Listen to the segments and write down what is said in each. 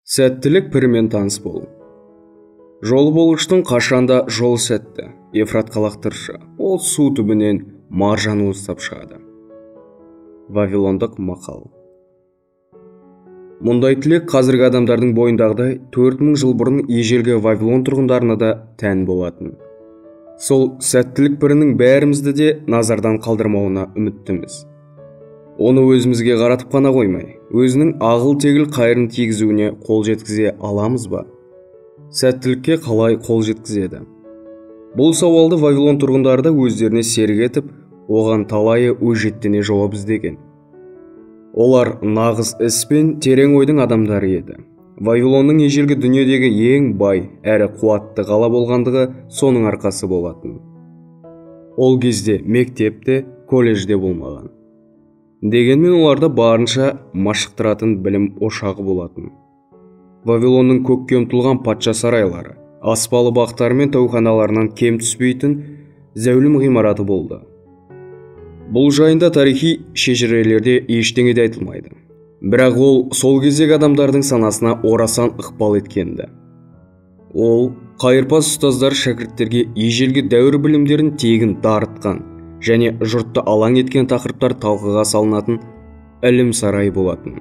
Сәттілік бірімен таныс бол. Жол болғыштың қашанда жол сәтті, Ефрат қалақтыршы, ол су түбінен маржан уыстап шығады. Вавилондық мақал. Мұндай тілек қазіргі адамдардың бойындағыдай 4000 жыл бұрын ежелгі Вавилон тұрғындарына да тән болатын. Сол сәттілік бірінің бәрімізді де назардан қалдырмауына үміттіміз. Оны өзімізге қаратып қана қоймай, өзінің ағыл-тегіл қайырын тигізуіне қол жеткізе аламыз ба? Сәттілікке қалай қол жеткізеді? Бұл сауалды Вавилон тұрғындары да өздеріне серік етіп, оған талайы өжеттене жауап іздеген. Олар нағыз іс пен терең ойдың адамдары еді. Вавилонның ежелгі дүниедегі ең бай әрі қуатты қала болғандығы соның арқасы болатын. Ол кезде мектепте, колледжде болмаған. Дегенмен оларда барынша машықтыратын білім ошағы болатын. Вавилонның көкке ұмтылған патша сарайлары, аспалы бақтары мен тәуханаларынан кем түспейтін зәулім ғимараты болды. Бұл жайында тарихи шежірелерде ештеңе де айтылмайды. Бірақ ол сол кездегі адамдардың санасына орасан ықпал еткенді. Ол қайырпаз ұстаздар шәкірттерге ежелгі дәуір білімдерін тегін дарытқан және жұртты алаң еткен тақырыптар талқыға салынатын ілім сарай болатын.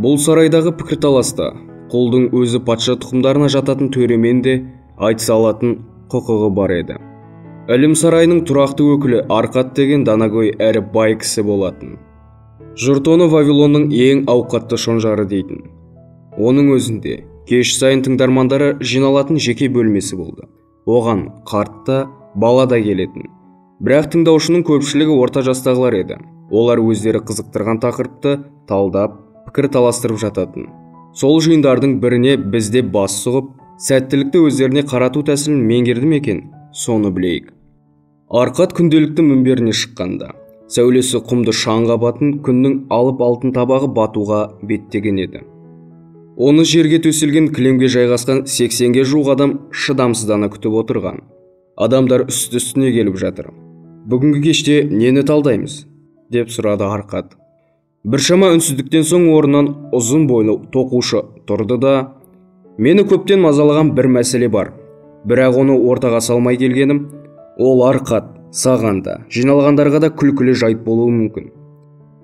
Бұл сарайдағы пікірталаста құлдың өзі патша тұқымдарына жататын төремен де айтыса алатын құқығы бар еді. Ілім сарайының тұрақты өкілі Арқат деген данагөй әрі бай кісі болатын. Жұрт оны Вавилонның ең ауқатты шонжары дейтін. Оның өзінде кеш сайын тыңдармандары жиналатын жеке бөлмесі болды. Оған қарт та, бала да келетін. Бірақ тыңдаушының көпшілігі орта жастағылар еді. Олар өздері қызықтырған тақырыпты талдап, пікір таластырып жататын. Сол жиындардың біріне бізде бас сұғып, сәттілікті өздеріне қарату тәсілін меңгерді ме екен, соны білейік. Арқат күнделікті мінберіне шыққанда, сәулесі құмды шаңға батын күннің алып алтын табағы батуға беттеген еді. Оны жерге төселген кілемге жайғасқан 80-ге жуық адам шыдамсыздана күтіп отырған. Адамдар үсті-үстіне келіп жатыр. Бүгінгі кеште нені талдаймыз? Деп сұрады Арқат. Біршама үнсіздіктен соң орнынан ұзын бойлы тоқушы тұрды да, мені көптен мазалаған бір мәселе бар. Бірақ оны ортаға салмай келгенім, ол Арқат, саған да, жиналғандарға да күлкілі жайт болуы мүмкін.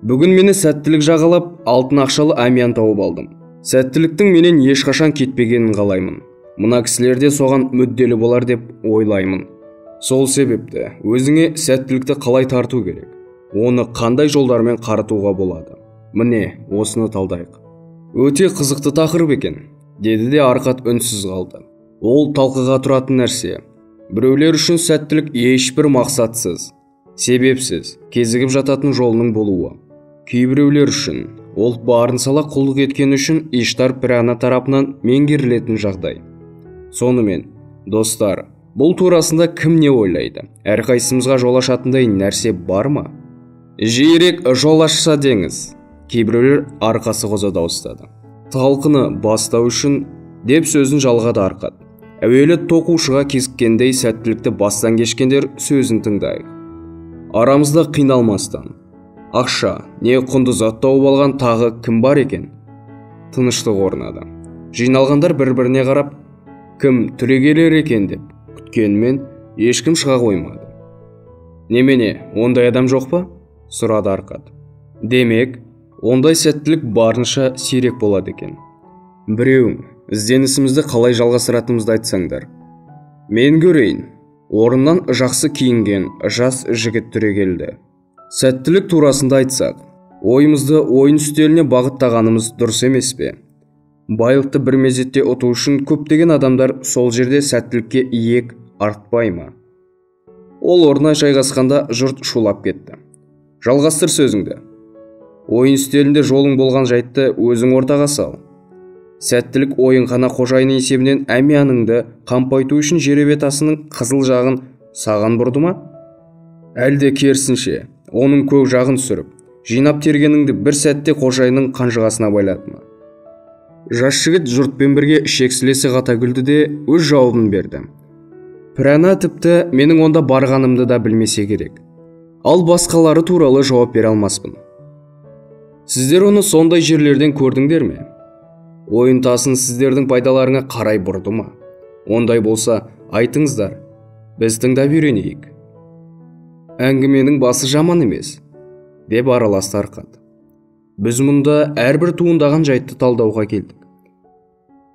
Бүгін мені сәттілік жағалап, алтын ақшалы әмиян тауып алдым. Сәттіліктің менен ешқашан кетпегенін қалаймын. Мына кісілерде соған мүдделі болар деп ойлаймын. Сол себепті өзіңе сәттілікті қалай тарту керек? Оны қандай жолдармен қаратуға болады? Міне, осыны талдайық. Өте қызықты тақырып екен, деді де Арқат үнсіз қалды. Ол талқыға тұратын нәрсе. Біреулер үшін сәттілік ешбір мақсатсыз, себепсіз, кезігіп жататын жолының болуы. Кейбіреулер үшін ол барын сала құлдық еткен үшін Иштар пірана тарапынан меңгерілетін жағдай. Сонымен, достар, бұл турасында кім не ойлайды? Әрқайсымызға жол ашатындай нәрсе бар ма? Жиірек жол ашса деңіз. Кейбіреулер арқасы қоза дауыстады. Талқыны бастау үшін деп сөзін жалғады Арқат. Әуелі тоқушыға кезіккендей сәттілікті бастан кешкендер сөзін тыңдайық. Арамызда қиналмастан. Ақша, не құнды зат тауып алған тағы кім бар екен? Тыныштық орнады. Жиналғандар бір-біріне қарап, кім түрегелер екен деп күткенмен ешкім шыға қоймады. Немене, ондай адам жоқ па? Сұрады Арқат. Демек, ондай сәттілік барынша сирек болады екен. Біреуің, ізденісімізді қалай жалғастыратынымызды айтсаңдар. Мен көрейін. Орыннан жақсы киінген жас жігіт түрегелді. Сәттілік турасында айтсақ, ойымызды ойын үстеліне бағыттағанымыз дұрыс емес пе? Байлықты бір мезетте ұту үшін көптеген адамдар сол жерде сәттілікке иек артпай ма? Ол орнына жайғасқанда жұрт шулап кетті. Жалғастыр сөзіңді. Ойын үстелінде жолың болған жайтты өзің ортаға сал. Сәттілік ойынхана қожайыны есебінен әмияныңды қампайту үшін жеребетасының қызыл жағын саған бұрды ма? Әлде керісінше, оның көк жағын сүріп, жинап тергеніңді бір сәтте қожайының қанжығасына байлады ма? Жас жігіт жұртпен бірге шексілесі қата күлді де өз жауабын берді. Пірана тіпті менің онда барғанымды да білмесе керек. Ал басқалары туралы жауап бере алмаспын. Сіздер оны сондай жерлерден көрдіңдер ме? ойын тасын сіздердің пайдаларыңа қарай бұрды ма? Ондай болса, айтыңыздар, біз тыңдап үйренейік. Әңгіменің басы жаман емес, деп араласты Арқат. Біз мұнда әрбір туындаған жайтты талдауға келдік.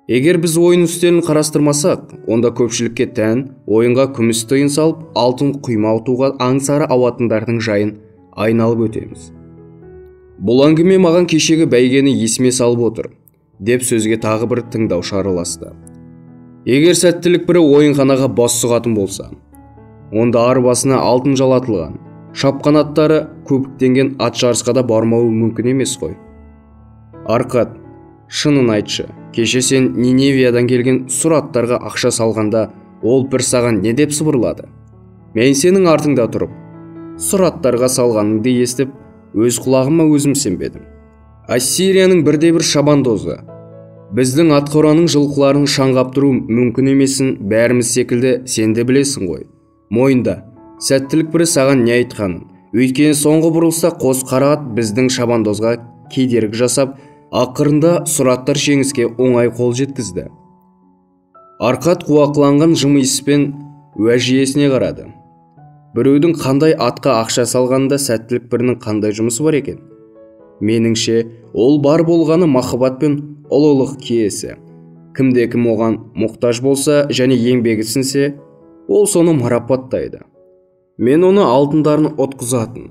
Егер біз ойын үстелін қарастырмасақ, онда көпшілікке тән ойынға күміс тиын салып, алтын құйма ұтуға аңсары ауатындардың жайын айналып өтеміз. Бұл әңгіме маған кешегі бәйгені есіме салып отыр, деп сөзге тағы бір тыңдаушы араласты. Егер сәттілік бірі ойынханаға бас сұғатын болса, онда арбасына алтын жалатылған, шапқан аттары көбіктенген ат жарысқа да бармауы мүмкін емес қой. Арқат, шынын айтшы, кеше сен Ниневиядан келген сұр аттарға ақша салғанда, ол бір саған не деп сыбырлады? Мен сенің артыңда тұрып, сұр аттарға салғаныңды естіп, өз құлағыма өзім сенбедім. Ассирияның бірде-бір шабандозы, біздің атқораның жылқыларын шаңғап тұру мүмкін емесін бәріміз секілді сен де білесің ғой. Мойында, сәттілік бірі саған не айтқанын, өйткені соңғы бұрылса қос қара ат біздің шабандозға кедергі жасап, ақырында сұраттар жеңіске оңай қол жеткізді. Арқат қуақыланған жымиыспен уәж иесіне қарады. Біреудің қандай атқа ақша салғанда сәттілік бірінің қандай жұмысы бар екен? Меніңше, ол бар болғаны махаббат пен ұлылық киесі. Кімде-кім оған мұқтаж болса және еңбегі сіңсе, ол соны марапаттайды. Мен оны алтындарын ұтқызатын,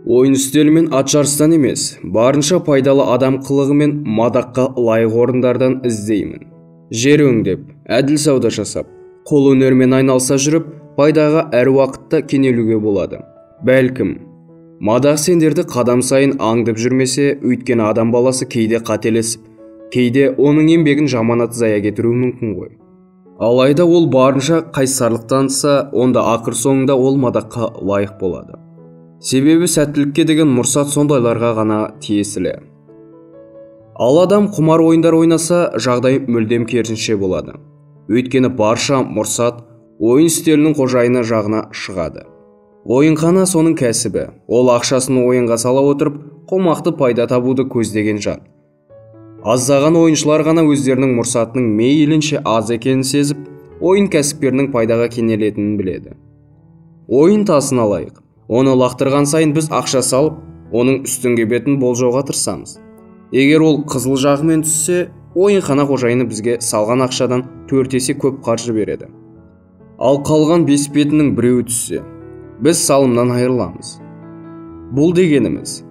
ойын үстелі мен ат жарыстан емес, барынша пайдалы адам қылығы мен мадаққа лайық орындардан іздеймін. Жер өңдеп, әділ сауда жасап, қол өнермен айналса жүріп, пайдаға әр уақытта кенелуге болады. Бәлкім, мадақ сендерді қадам сайын аңдып жүрмесе, өйткені адам баласы кейде қателесіп, кейде оның еңбегін жаманат зая кетіруі мүмкін ғой. Алайда ол барынша қайсарлық танытса, онда ақыр соңында ол мадаққа лайық болады. Себебі сәттілікке деген мұрсат сондайларға ғана тиесілі. Ал адам құмар ойындар ойнаса, жағдай мүлдем керісінше болады. Өйткені барша мұрсат ойын үстелінің қожайыны жағына шығады. Ойынхана соның кәсібі. Ол ақшасын ойынға сала отырып, қомақты пайда табуды көздеген жан. Аздаған ойыншылар ғана өздерінің мұрсатының мейлінше аз екенін сезіп, ойын кәсіпкерінің пайдаға кенелетінін біледі. Ойын тасын алайық. Оны лақтырған сайын біз ақша салып, оның үстіңге бетін болжауға тырысамыз. Егер ол қызыл жағымен түссе, ойынхана қожайыны бізге салған ақшадан 4 есе көп қаржы береді. Ал қалған 5 бетінің біреуі түссе, біз салымнан айырыламыз. Бұл дегеніміз,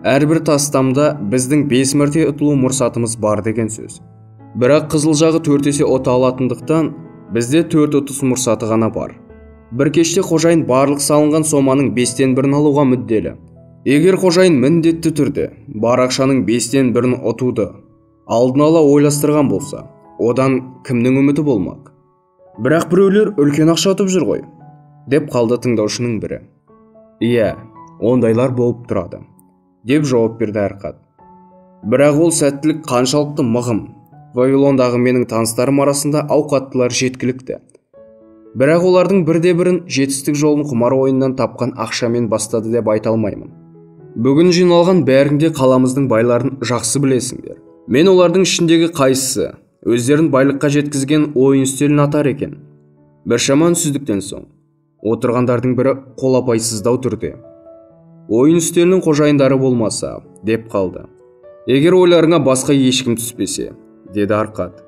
әрбір тастамда біздің 5 мәрте ұтылу мұрсатымыз бар деген сөз. Бірақ қызыл жағы 4 есе ұта алатындықтан, бізде 4 ұтыс мұрсаты ғана бар. Бір кеште қожайын барлық салынған соманың 5-тен 1-ін алуға мүдделі. Егер қожайын міндетті түрде бар ақшаның 5-тен 1-ін ұтуды алдын ала ойластырған болса, одан кімнің үміті болмақ? Бірақ біреулер үлкен ақша ұтып жүр ғой, деп қалды тыңдаушының бірі. Иә, ондайлар болып тұрады, деп жауап берді Арқат. Бірақ ол сәттілік қаншалықты мығым. Вавилондағы менің таныстарым арасында ауқаттылар жеткілікті. Бірақ олардың бірде-бірін жетістік жолын құмар ойыннан тапқан ақшамен бастады деп айта алмаймын. Бүгін жиналған бәріңде қаламыздың байларын жақсы білесіңдер. Мен олардың ішіндегі қайсысы өздерін байлыққа жеткізген ойын үстелін атар екен. Біршама үнсіздіктен соң отырғандардың бірі қолапайсыздау түрде: ойын үстелінің қожайындары болмаса, деп қалды. Егер ойларыңа басқа ешкім түспесе, деді Арқат,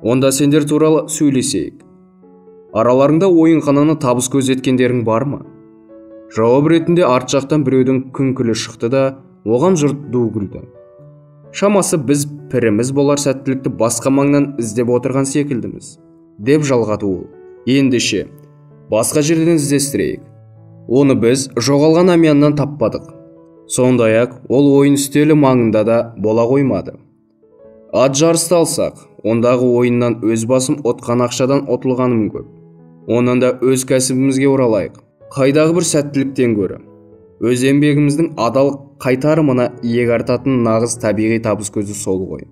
онда сендер туралы сөйлесейік. Араларыңда ойынхананы табыс көзеткендерің бар ма? Жауап ретінде арт жақтан біреудің күңкілі шықты да, оған жұрт ду күлді. Шамасы біз піріміз болар сәттілікті басқа маңнан іздеп отырған секілдіміз, деп жалғады ол. Ендеше, басқа жерден іздестірейік. Оны біз жоғалған Амияннан таппадық. Сондай-ақ ол ойын үстелі маңында да бола қоймады. Ат жарысты алсақ, ондағы ойыннан өз басым отқан ақшадан ұтылғаным көп. Онан да өз кәсібімізге оралайық. Қайдағы бір сәттіліктен көрі, өз еңбегіміздің адал қайтарымына иек артатын нағыз табиғи табыс көзі сол ғой.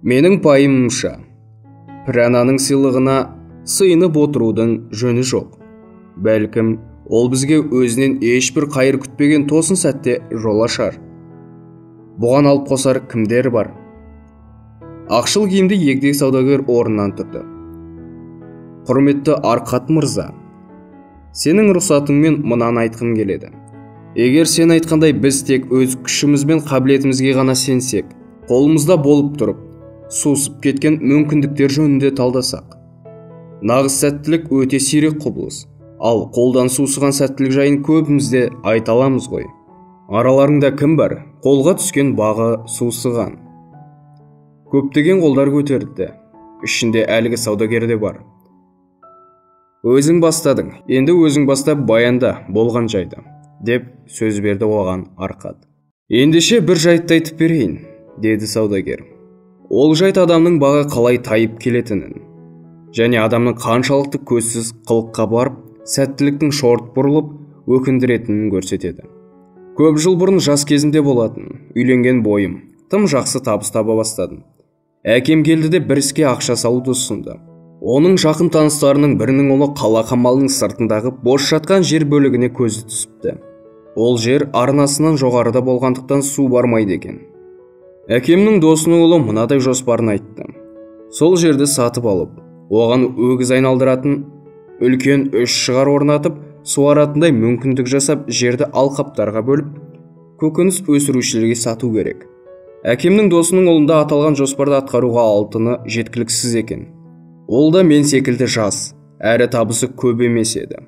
Менің пайымымша, пірананың сыйлығына сыйынып отырудың жөні жоқ. Бәлкім, ол бізге өзінен ешбір қайыр күтпеген тосын сәтте жол ашар. Бұған алып қосар кімдер бар? Ақшыл киімді егде саудагер орнынан тұрды. Құрметті Арқат мырза, сенің рұқсатыңмен мынаны айтқым келеді. Егер сен айтқандай біз тек өз күшіміз бен қабілетімізге ғана сенсек, қолымызда болып тұрып, сусып кеткен мүмкіндіктер жөнінде талдасақ, нағыз сәттілік өте сирек құбылыс, ал қолдан сусыған сәттілік жайын көбімізде айта аламыз ғой. Араларыңда кім бар? Қолға түскен бағы сусыған. Көптеген қолдар көтерілді. Ішінде әлгі саудагер де бар. Өзің бастадың, енді өзің бастап баянда болған жайды, деп сөз берді оған Арқат. Ендеше бір жайтты айтып берейін, деді саудагер. Ол жайт адамның бағы қалай тайып келетінін, және адамның қаншалықты көзсіз қылыққа барып, сәттіліктің шорт бұрылып, өкіндіретінін көрсетеді. Көп жыл бұрын жас кезімде болатын, үйленген бойым, тым жақсы табыс таба бастадым. Әкем келді де бір іске ақша салуды ұсынды. Оның жақын таныстарының бірінің ұлы қала қамалының сыртындағы бос жатқан жер бөлігіне көзі түсіпті. Ол жер арнасынан жоғарыда болғандықтан су бармайды екен. Әкемнің досының ұлы мынадай жоспарын айтты. Сол жерді сатып алып, оған өгіз айналдыратын үлкен 3 шығар орнатып, суаратындай мүмкіндік жасап, жерді алқаптарға бөліп, көкөніс өсірушілерге сату керек. Әкемнің досының ұлында аталған жоспарды атқаруға алтыны жеткіліксіз екен. Ол да мен секілді жас, әрі табысы көп емес еді.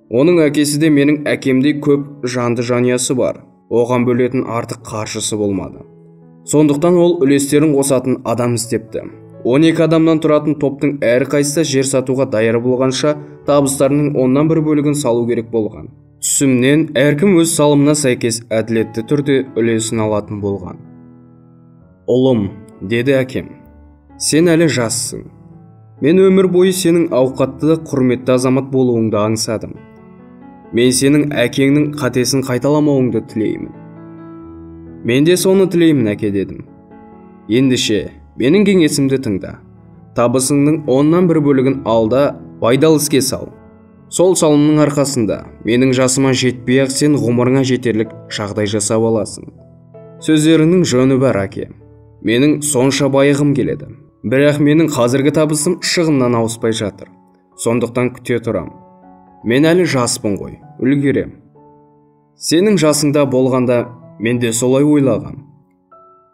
Оның әкесі де менің әкемдей көп жанды жанұясы бар. Оған бөлетін артық қаржысы болмады. Сондықтан ол үлестерін қосатын адам іздепті. 12 адамнан тұратын топтың әрқайсысы жер сатуға даяр болғанша табыстарының 1/10 бөлігін салу керек болған. Түсімнен әркім өз салымына сәйкес әділетті түрде үлесін алатын болған. Ұлым, деді әкем, сен әлі жассың. Мен өмір бойы сенің ауқатты, құрметті азамат болуыңды аңсадым. Мен сенің әкеңнің қатесін қайталамауыңды тілеймін. Мен де соны тілеймін, әке, дедім. Ендеше, менің кеңесімді тыңда. Табысыңның 1/10 бөлігін алда, пайдалы іске сал. Сол салымның арқасында менің жасыма жетпей-ақ сен ғұмырыңа жетерлік жағдай жасап аласың. Сөздеріңнің жөні бар, әке. Менің сонша байығым келеді. Бірақ менің қазіргі табысым шығыннан ауыспай жатыр. Сондықтан күте тұрам. Мен әлі жаспын ғой, үлгерем. Сенің жасыңда болғанда мен де солай ойлағам.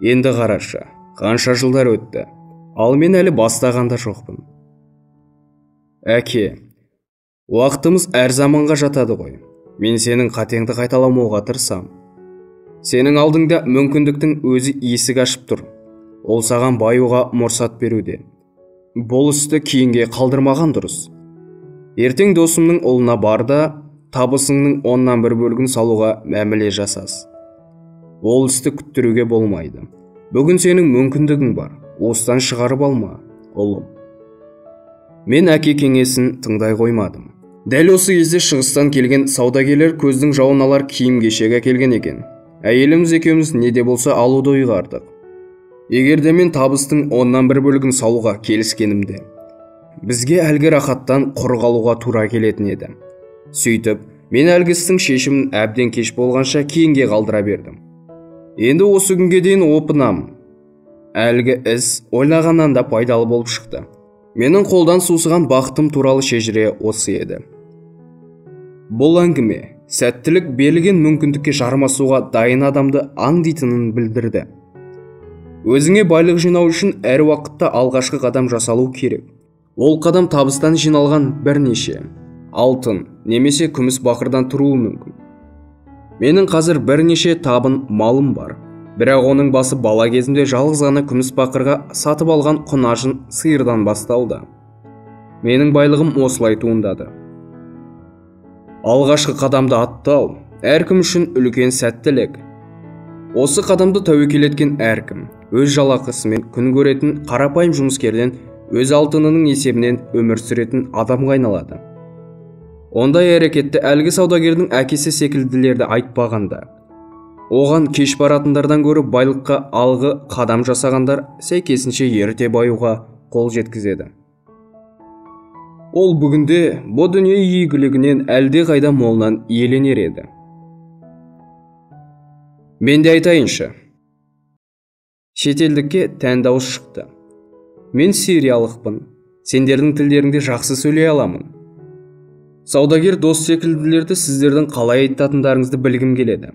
Енді қарашы, қанша жылдар өтті, ал мен әлі бастағанда жоқпын. Әке, уақытымыз әр заманға жатады ғой. Мен сенің қатеңді қайталамауға тырысам. Сенің алдыңда мүмкіндіктің өзі есік ашып тұр. Ол саған баюға мұрсат беруде. Бұл істі кейінге қалдырмаған дұрыс. Ертең досымның ұлына бар да, табысыңның 1/10 бөлігін салуға мәміле жасас. Ол істі күттіруге болмайды. Бүгін сенің мүмкіндігің бар. Осыдан шығарып алма, ұлым. Мен әке кеңесін тыңдай қоймадым. Дәл осы кезде шығыстан келген саудагерлер көздің жауын алар киім-кешек әкелген екен. Әйеліміз екеуміз не де болса алуды ұйғардық. Егер де мен табыстың 1/10 бөлігін салуға келіскенімде, бізге әлгі рахаттан құр қалуға тура келетін еді. Сөйтіп, мен әлгі істің шешімін әбден кеш болғанша кейінге қалдыра бердім. Енді осы күнге дейін опынам. Әлгі іс ойлағаннан да пайдалы болып шықты. Менің қолдан сусыған бақытым туралы шежіре осы еді. Бұл әңгіме сәттілік берілген мүмкіндікке жармасуға дайын адамды аңдитынын білдірді. Өзіңе байлық жинау үшін әр уақытта алғашқы қадам жасалу керек. Ол қадам табыстан жиналған бірнеше алтын немесе күміс бақырдан тұруы мүмкін. Менің қазір бірнеше табын малым бар. Бірақ оның басы бала кезімде жалғыз ғана күміс бақырға сатып алған құнажын сиырдан басталды. Менің байлығым осылай туындады. Алғашқы қадамды аттау әркім үшін үлкен сәттілік. Осы қадамды тәуекел еткен әркім өз жалақысымен күн көретін қарапайым жұмыскерден өз алтынының есебінен өмір сүретін адамға айналады. Ондай әрекетті әлгі саудагердің әкесі секілділерді айтпағанда, оған кеш баратындардан гөрі байлыққа алғы қадам жасағандар сәйкесінше ерте баюға қол жеткізеді. Ол бүгінде бұл дүние игілігінен әлде қайда молынан иеленер еді. Мен де айтайыншы. Шетелдікке тән дауыс шықты. Мен сириялықпын. Сендердің тілдеріңде жақсы сөйлей аламын. Саудагер дос секілділерді сіздердің қалай айтатындарыңызды білгім келеді.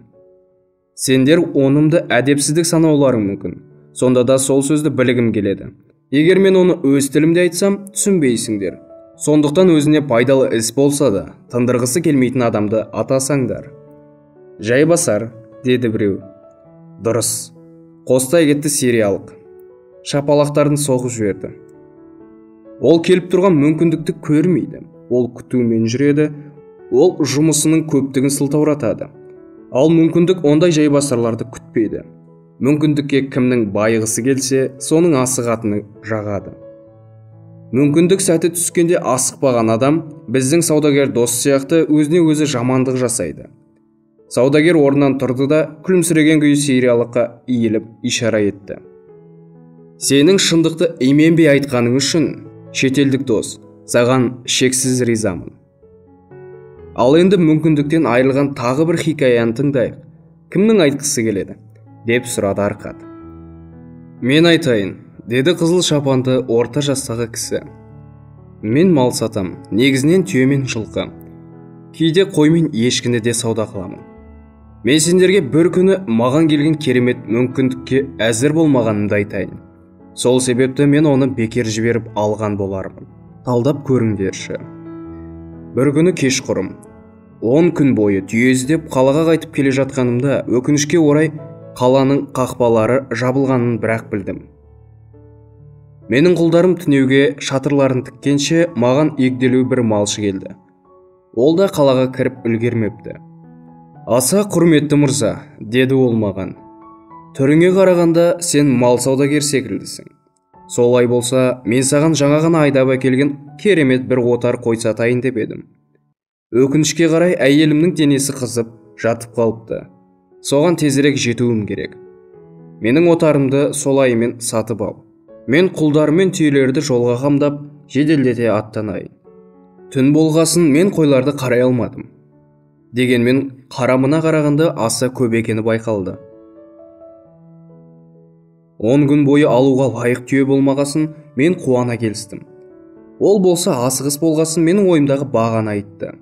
Сендер онымды әдепсіздік санауларың мүмкін. Сонда да сол сөзді білгім келеді. Егер мен оны өз тілімде айтсам, түсінбейсіңдер. Сондықтан өзіне пайдалы іс болса да, тындырғысы келмейтін адамды атасаңдар. Жайбасар, деді біреу. Дұрыс. Қостай кетті сириялық. Шапалақтарын соғып жіберді. Ол келіп тұрған мүмкіндікті көрмейді. Ол күтумен жүреді. Ол жұмысының көптігін сылтауратады. Ал мүмкіндік ондай жайбасарларды күтпейді. Мүмкіндікке кімнің байығысы келсе, соның асығатыны жағады. Мүмкіндік сәті түскенде асықпаған адам біздің саудагер дос сияқты өзіне өзі жамандық жасайды. Саудагер орнынан тұрды да күлімсіреген күйі сириялыққа иіліп ишара етті. Сенің шындықты именбей айтқаның үшін, шетелдік дос, саған шексіз ризамын. Ал енді мүмкіндіктен айырылған тағы бір хикаяны тыңдайық. Кімнің айтқысы келеді? Деп сұрады Арқат. Мен айтайын, деді қызыл шапанды орта жастағы кісі. Мен мал сатам, негізінен түйе мен жылқы. Кейде қой мен ешкіні де сауда қыламын. Мен сендерге бір күні маған келген керемет мүмкіндікке әзір болмағанымды айтайын. Сол себепті мен оны бекер жіберіп алған болармын. Талдап көріңдерші. Бір күні кешқұрым, 10 күн бойы түйе іздеп қалаға қайтып келе жатқанымда өкінішке орай қаланың қақпалары жабылғанын бірақ білдім. Менің құлдарым түнеуге шатырларын тіккенше маған егделеу бір малшы келді. Ол да қалаға кіріп үлгермепті. Аса құрметті мырза, деді ол маған. Түріңе қарағанда сен мал саудагер секілдісің. Солай болса, мен саған жаңа ғана айдап әкелген керемет бір отар қой сатайын деп едім. Өкінішке қарай әйелімнің денесі қызып жатып қалыпты. Соған тезірек жетуім керек. Менің отарымды солайымен сатып ал. Мен құлдар мен түйелерді жолға қамдап, жеделдете аттанайын. Түн болғасын мен қойларды қарай алмадым. Дегенмен қарамына қарағанда аса көп екені байқалды. 10 күн бойы алуға лайық түйе болмағасын мен қуана келістім. Ол болса асығыс болғасын менің ойымдағы бағаны айтты.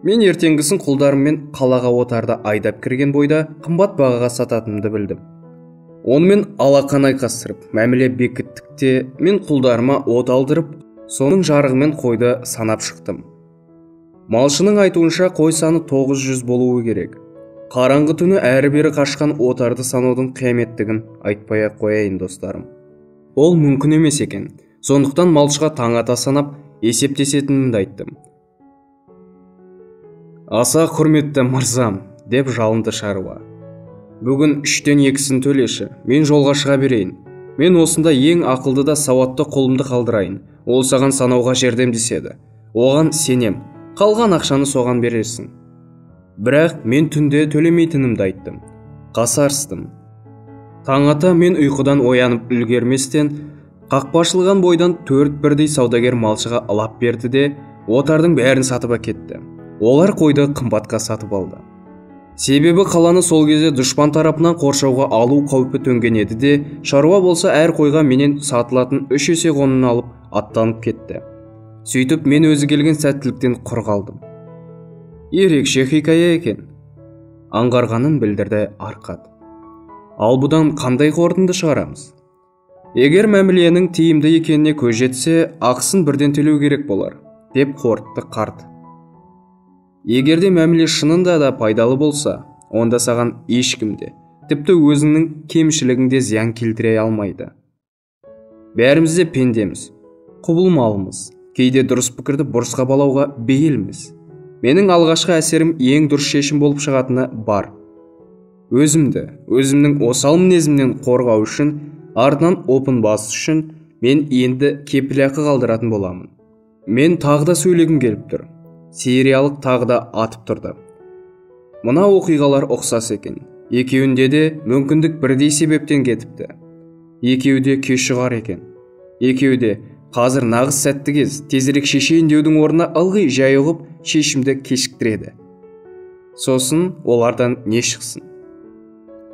Мен ертеңгісін құлдарыммен қалаға отарда айдап кірген бойда қымбат бағаға сататынымды білдім. Онымен алақан айқастырып, мәміле бекіттікте мен құлдарыма от алдырып, соның жарығымен қойды санап шықтым. Малшының айтуынша қой саны 900 болуы керек. Қараңғы түні әрі-бері қашқан отарды санаудың қияметтігін айтпай-ақ қояйын достарым. Ол мүмкін емес екен. Сондықтан малшыға таң ата санап есептесетінімді айттым. Аса құрметті мырзам, деп жалынды шаруа. Бүгін 3-тен 2-сін төлеші, мен жолға шыға берейін. Мен осында ең ақылды да сауатты құлымды қалдырайын. Ол саған санауға жәрдемдеседі. Оған сенем, қалған ақшаны соған берерсің. Бірақ мен түнде төлемейтінімді айттым. Қасарыстым. Таң ата мен ұйқыдан оянып үлгерместен, қақпашылған бойдан 4 бірдей саудагер малшыға алап берді де, отардың бәрін сатып әкетті. Олар қойды қымбатқа сатып алды. Себебі қаланы сол кезде дұшпан тарапынан қоршауға алу қаупі төнген еді де, шаруа болса әр қойға менен сатылатын 3 есе қонын алып аттанып кетті. Сөйтіп мен өзі келген сәттіліктен құр қалдым. Ерекше хикая екен. Аңғарғанын білдірді Арқат. Ал бұдан қандай қорытынды шығарамыз? Егер мәміленің тиімді екеніне көз жетсе, ақысын бірден төлеу керек болар, деп қорытты қарт. Егерде мәміле шынында да пайдалы болса, онда саған ешкімде, тіпті өзіңнің кемшілігіңде зиян келтіре алмайды. Бәріміз де пендеміз, құбылмалымыз, кейде дұрыс пікірді бұрысқа балауға бейілміз. Менің алғашқы әсерім ең дұрыс шешім болып шығатыны бар. Өзімнің осал мінезімнен қорғау үшін, артынан опын бас үшін мен енді кепілақы қалдыратын боламын. Мен тағы да сөйлегім келіп тұр. Сириялық тағы да атып тұрды. Мына оқиғалар ұқсас екен. Екеуінде де мүмкіндік бірдей себептен кетіпті. Екеуі кеш шығар екен. Екеуі қазір нағыз сәтті кез, тезірек шешейін деудің орнына ылғи жай ұғып шешімді кешіктіреді. Сосын олардан не шықсын?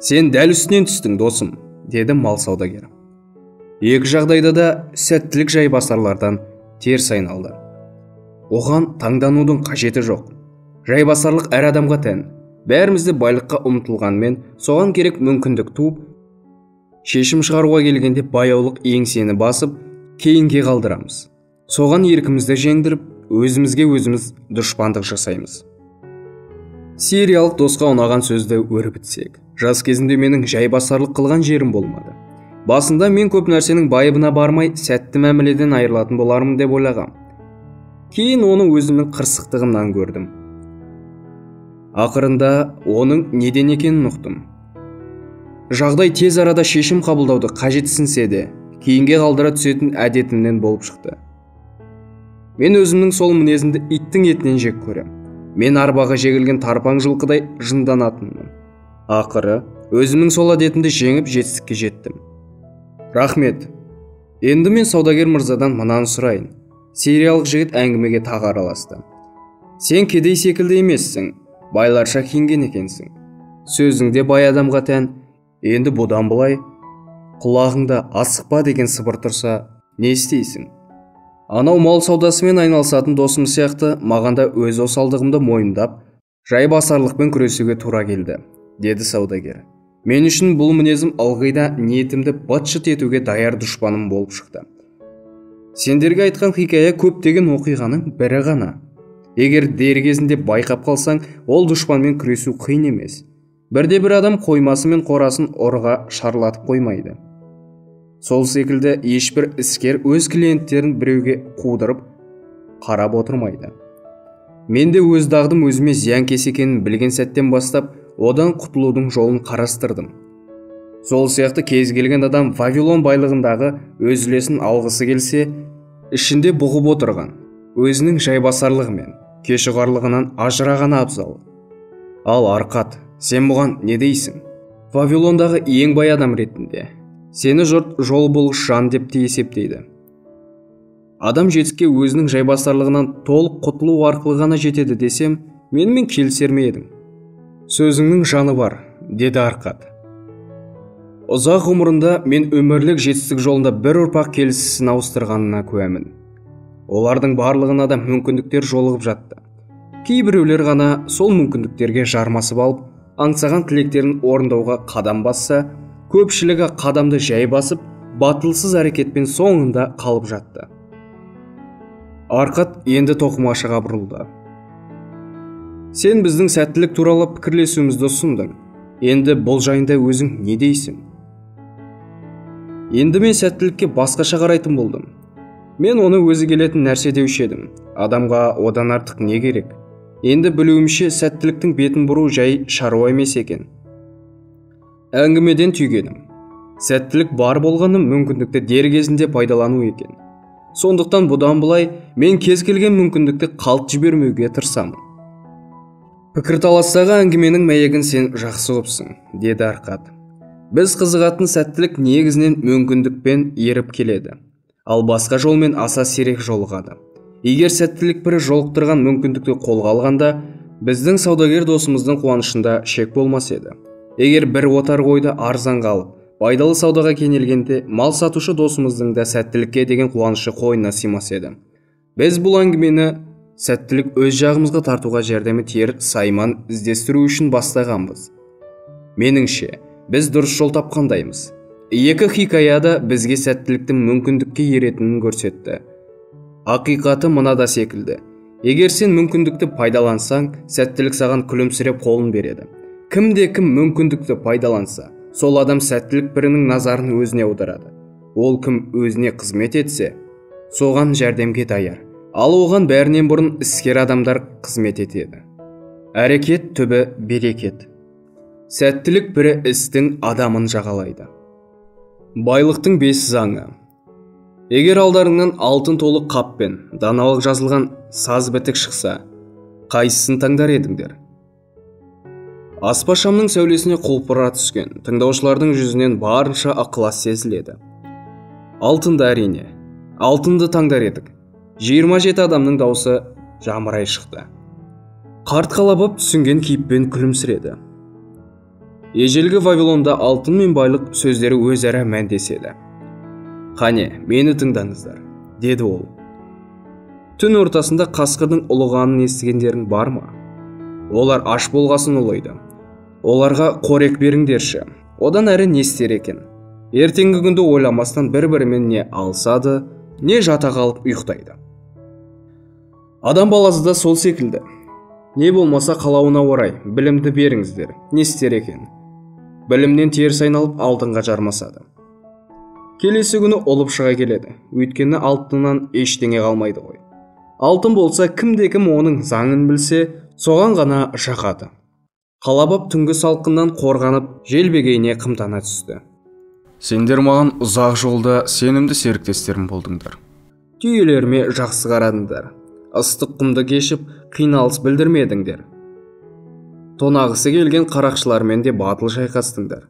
Сен дәл үстінен түстің, досым, деді мал саудагері. Екі жағдайда да сәттілік жайбасарлардан теріс айналды. Оған таңданудың қажеті жоқ. Жайбасарлық әр адамға тән. Бәрімізде байлыққа ұмтылғанмен соған керек мүмкіндік туып, шешім шығаруға келгенде баяулық еңсені басып, кейінге қалдырамыз. Соған еркімізді жеңдіріп, өзімізге өзіміз дұшпандық жасаймыз. Сериялық досқа ұнаған сөзді өрбітсек, жас кезімде менің жайбасарлық қылған жерім болмады. Басында мен көп нәрсенің байыбына бармай, сәтті мәміледен айырылатын болармын деп ойлағам. Кейін оны өзімнің қырсықтығымнан көрдім. Ақырында оның неден екенін ұқтым. Жағдай тез арада шешім қабылдауды қажетсінсе де, кейінге қалдыра түсетін әдетімнен болып шықты. Мен өзімнің сол мінезімді иттің етінен жек көрем. Мен арбаға жегілген тарпаң жылқыдай жынданатынмын. Ақыры өзімнің сол әдетімді жеңіп жетістікке жеттім. Рахмет. Енді мен саудагер мырзадан мынаны сұрайын. Сериялық жігіт әңгімеге тағы араласты. Сен кедей секілді емессің, байларша киінген екенсің. Сөзіңде бай адамға тән. Енді бұдан былай құлағыңда асықпа деген сыбыр тұрса, не істейсің? Анау мал саудасымен айналысатын досым сияқты маған да өз осалдығымды мойындап, жайбасарлықпен күресуге тура келді, деді саудагер. Мен үшін бұл мінезім ылғи да ниетімді быт-шыт етуге даяр дұшпаным болып шықты. Сендерге айтқан хикая көптеген оқиғаның бірі ғана. Егер дер кезінде байқап қалсаң, ол дұшпанмен күресу қиын емес. Бірде-бір адам қоймасы мен қорасын ұрыға шарлатып қоймайды. Сол секілді ешбір іскер өз клиенттерін біреуге қудырып қарап отырмайды. Мен де өз дағдым өзіме зиян екенін білген сәттен бастап, одан құтылудың жолын қарастырдым. Сол сияқты кез келген адам Вавилон байлығындағы өз үлесін алғысы келсе, ішінде бұғып отырған, өзінің жайбасарлығымен, кешіғарлығынан ажырағаны абзал. Ал Арқат, сен бұған не дейсің? Вавилондағы ең бай адам ретінде сені жұрт жол болғыш жан деп те есептейді. Адам жетістікке өзінің жайбасарлығынан толық құтылу арқылы ғана жетеді десем, менімен келісер ме едің? Сөзіңнің жаны бар, деді Арқат. Ұзақ ғұмырында мен өмірлік жетістік жолында бір ұрпақ келісісін ауыстырғанына куәмін. Олардың барлығына да мүмкіндіктер жолығып жатты. Кейбіреулер ғана сол мүмкіндіктерге жармасып алып, аңсаған тілектерін орындауға қадам басса, көпшілігі қадамды жай басып, батылсыз әрекетпен соңында қалып жатты. Арқат енді тоқымашыға бұрылды. Сен біздің сәттілік туралы пікірлесуімізді ұсындың. Енді бұл жайында өзің не дейсің? Енді мен сәттілікке басқаша қарайтын болдым. Мен оны өзі келетін нәрсе деуші едім. Адамға одан артық не керек? Енді білуімше сәттіліктің бетін бұру жай шаруа емес екен. Әңгімеден түйгенім. Сәттілік бар болғаным мүмкіндікті дер кезінде пайдалану екен. Сондықтан бұдан былай мен кез келген мүмкіндікті қалт жібермеуге тырысамын. Пікірталастағы әңгіменің мәйегін сен жақсы ұғыпсың, деді Арқат. Біз қызығатын сәттілік негізінен мүмкіндікпен еріп келеді, ал басқа жолмен аса сирек жолығады. Егер сәттілік бірі жолықтырған мүмкіндікті қолға алғанда, біздің саудагер досымыздың қуанышында шек болмас еді. Егер бір отар қойды арзан қалып, пайдалы саудаға кенелгенде, мал сатушы досымыздың да сәттілікке деген қуанышы қойнына сыймас еді. Біз бұл әңгімені сәттілік өз жағымызға тартуға жәрдемі тиер сайман іздестіру үшін бастағанбыз. Меніңше, біз дұрыс жол тапқандаймыз. Екі хикаяда бізге сәттіліктің мүмкіндікке еретінін көрсетті. Ақиқаты мынада секілді. Егер сен мүмкіндікті пайдалансаң, сәттілік саған күлімсіреп қолын береді. Кім-кім мүмкіндікті пайдаланса, сол адам сәттілік бірінің назарын өзіне аударады. Ол кім өзіне қызмет етсе, соған жәрдемге даяр. Ал оған бәрінен бұрын іскер адамдар қызмет етеді. Әрекет түбі берекет. Сәттілік бірі істің адамын жағалайды. Байлықтың 5 заңы. Егер алдарыңнан алтын толы қап пен даналық жазылған саз бітік шықса, қайсысын таңдар едіңдер? Аспашамның сәулесіне құлпыра түскен тыңдаушылардың жүзінен барынша ықылас сезіледі. Алтынды әрине, алтынды таңдар едік. 27 адамның даусы жамырай шықты. Қарт қалабып түсінген кейіппен күлімсіреді. Ежелгі Вавилонда алтын мен байлық сөздері өзара мәндеседі. Қане, мені тыңдаңыздар, деді ол. Түн ортасында қасқырдың ұлығанын естігендерің бар ма? Олар аш болғасын ұлайды. Оларға қорек беріңдерші. Одан әрі не істер екен? Ертеңгі күнді ойламастан бір-бірімен не алысады, не жата қалып ұйықтайды. Адам баласы да сол секілді. Не болмаса қалауына орай білімді беріңіздер, не істер екен? Білімнен теріс айналып алтынға жармасады. Келесі күні олып шыға келеді, өйткені алтыннан ештеңе қалмайды ғой. Алтын болса кімде-кім оның заңын білсе, соған ғана жақады. Қалабап түнгі салқыннан қорғанып, желбегейіне қымтана түсті. Сендер маған ұзақ жолда сенімді серіктестерім болдыңдар. Түйелеріме жақсы қарадыңдар. Ыстық құмды кешіп, қиналыс білдірмедіңдер. Тонағысы келген қарақшылармен де батыл шайқастыңдар.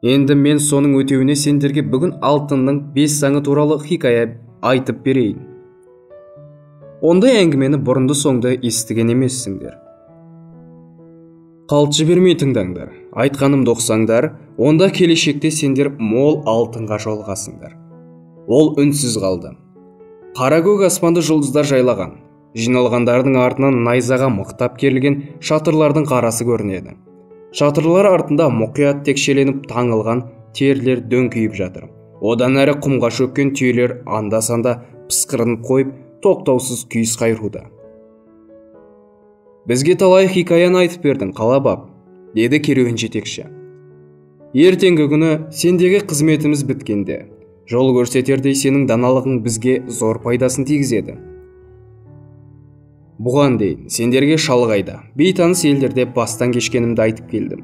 Енді мен соның өтеуіне сендерге бүгін алтынның 5 заңы туралы хикая айтып берейін. Ондай әңгімені бұрынды соңды естіген емессіңдер. Қалт жібермей тыңдаңдар. Айтқанымды ұқсаңдар, онда келешекте сендер мол алтынға жолығасыңдар. Ол үнсіз қалды. Қара көк аспанды жұлдыздар жайлаған. Жиналғандардың артынан найзаға мықтап керілген шатырлардың қарасы көрінеді. Шатырлар артында мұқият текшеленіп таңылған терлер дөңкиіп жатыр. Одан әрі құмға шөккен түйелер анда-санда пысқырынып қойып, тоқтаусыз күйіс қайыруда. Бізге талай хикаяны айтып бердің, Қалабап, деді керуен жетекші. Ертеңгі күні сендегі қызметіміз біткенде, жол көрсетердей сенің даналығың бізге зор пайдасын тигізеді. Бұған дейін сендерге шалғайда, бейтаныс елдерде бастан кешкенімді айтып келдім.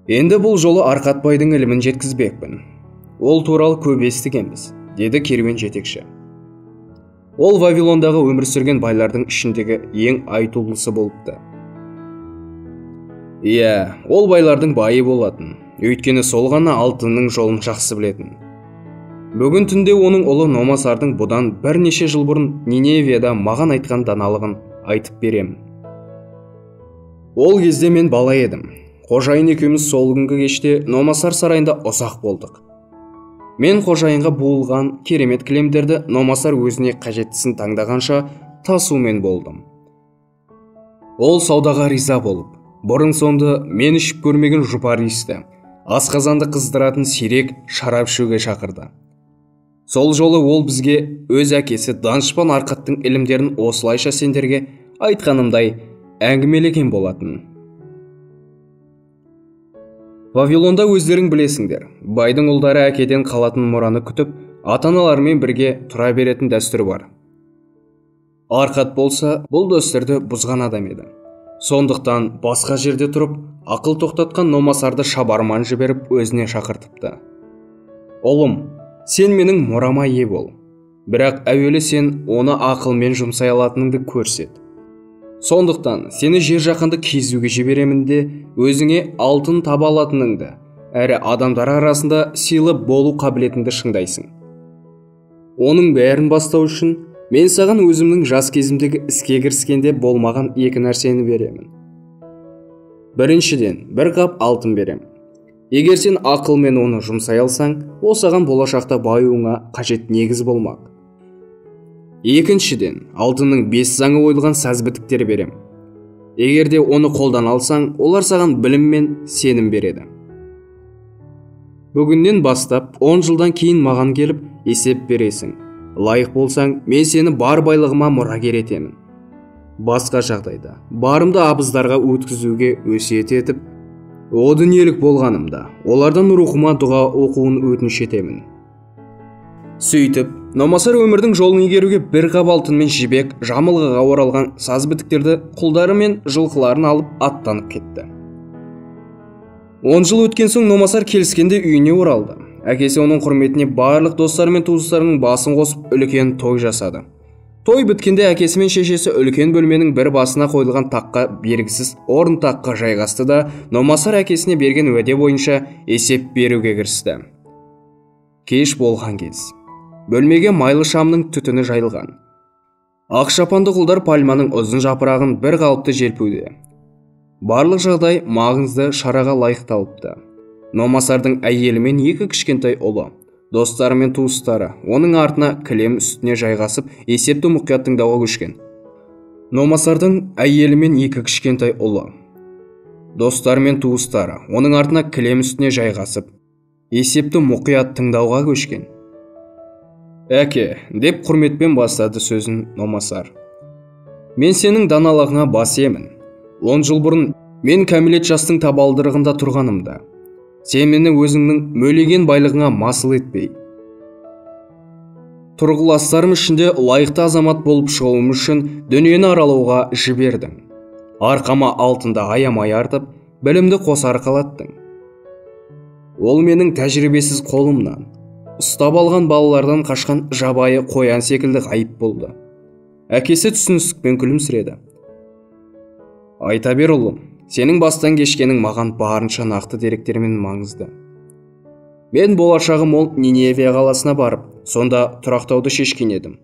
Енді бұл жолы Арқатбайдың ілімін жеткізбекпін. Ол туралы көп естігенбіз, деді керуен жетекші. Ол Вавилондағы өмір сүрген байлардың ішіндегі ең айтулысы болыпты. Иә, ол байлардың байы болатын, өйткені сол ғана алтынның жолын жақсы білетін. Бүгін түнде оның ұлы Номасардың бұдан бірнеше жыл бұрын Ниневияда маған айтқан даналығын айтып беремін. Ол кезде мен бала едім. Қожайын екеуміз сол күнгі кеште Номасар сарайында ұзақ болдық. Мен қожайынға буылған керемет кілемдерді Номасар өзіне қажеттісін таңдағанша тасумен болдым. Ол саудаға риза болып, бұрын соңды мен ішіп көрмеген жұпар иісті, асқазанды қыздыратын сирек шарап ішуге шақырды. Сол жолы ол бізге өз әкесі Данышпан Арқаттың ілімдерін осылайша сендерге айтқанымдай әңгімелеген болатын. Вавилонда өздерің білесіңдер, байдың ұлдары әкеден қалатын мұраны күтіп, ата-аналарымен бірге тұра беретін дәстүрі бар. Арқат болса, бұл дәстүрді бұзған адам еді. Сондықтан басқа жерде тұрып, ақыл тоқтатқан Номасарды шабарман жіберіп өзіне шақыртыпты. Ұлым, сен менің мұрама ие бол. Бірақ әуелі сен оны ақылмен жұмсай алатыныңды көрсет. Сондықтан сені жер жақынды кезуге жіберемін де, өзіңе алтын таба алатыныңды, әрі адамдар арасында сыйлы болу қабілетіңді шыңдайсың. Оның бәрін бастау үшін мен саған өзімнің жас кезімдегі іске кіріскенде болмаған екі нәрсені беремін. Біріншіден, бір қап алтын берем. Егер сен ақылмен оны жұмсай алсаң, ол саған болашақта баюыңа қажет негіз болмақ. Екіншіден, алтынның 5 заңы ойылған сазбітіктері берем. Егер де оны қолдан алсаң, олар саған білім мен сенім береді. Бүгіннен бастап 10 жылдан кейін маған келіп есеп бересің. Лайық болсаң, мен сені бар байлығыма мұрагер етемін. Басқа жағдайда, барымды абыздарға өткізуге өсиет етіп, о дүниелік болғанымда, олардан рухыма дұға оқуын өтініш етемін. Сөйтіп, Номасар өмірдің жолын игеруге бір қап алтын мен жібек жамылғыға оралған саз бітіктерді құлдары мен жылқыларын алып аттанып кетті. 10 жыл өткен соң Номасар келіскенде үйіне оралды. Әкесі оның құрметіне барлық достары мен туыстарының басын қосып үлкен той жасады. Той біткенде әкесі мен шешесі үлкен бөлменің бір басына қойылған таққа бергісіз орын таққа жайғасты да, Номасар әкесіне берген уәде бойынша есеп беруге кірісті. Кеш болған кез. Бөлмеге майлы шамның түтіні жайылған. Ақ шапанды құлдар пальманың ұзын жапырағын бір қалыпты желпуде. Барлық жағдай маңызды шараға лайықталыпты. Номасардың әйелі мен екі кішкентай ұлы, достары мен туыстары оның артына кілем үстіне жайғасып есепті мұқият тыңдауға көшкен. Номасардың әйелі мен 2 кішкентай ұлы. Достары мен туыстары оның артына кілем үстіне жайғасып есепті мұқият тыңдауға көшкен. «Әке», деп құрметпен бастады сөзін Номасар. «Мен сенің даналығыңа бас иемін. 10 жыл бұрын мен кәмелет жастың табалдырығында тұрғанымда, сен мені өзіңнің мөлеген байлығыңа масыл етпей, тұрғыластарым ішінде лайықты азамат болып шығуым үшін дүниені аралауға жібердің. Арқама алтынды аямай артып, білімді қосар қалаттың. Ол менің тәжірибесіз қолымнан ұстап алған балалардан қашқан жабайы қоян секілді ғайып болды». Әкесі түсіністікпен күлімсіреді. «Айта бер ұлым, сенің бастан кешкенің маған барынша нақты деректермен маңызды. Мен болашағым ол Ниневия қаласына барып, сонда тұрақтауды шешкен едім.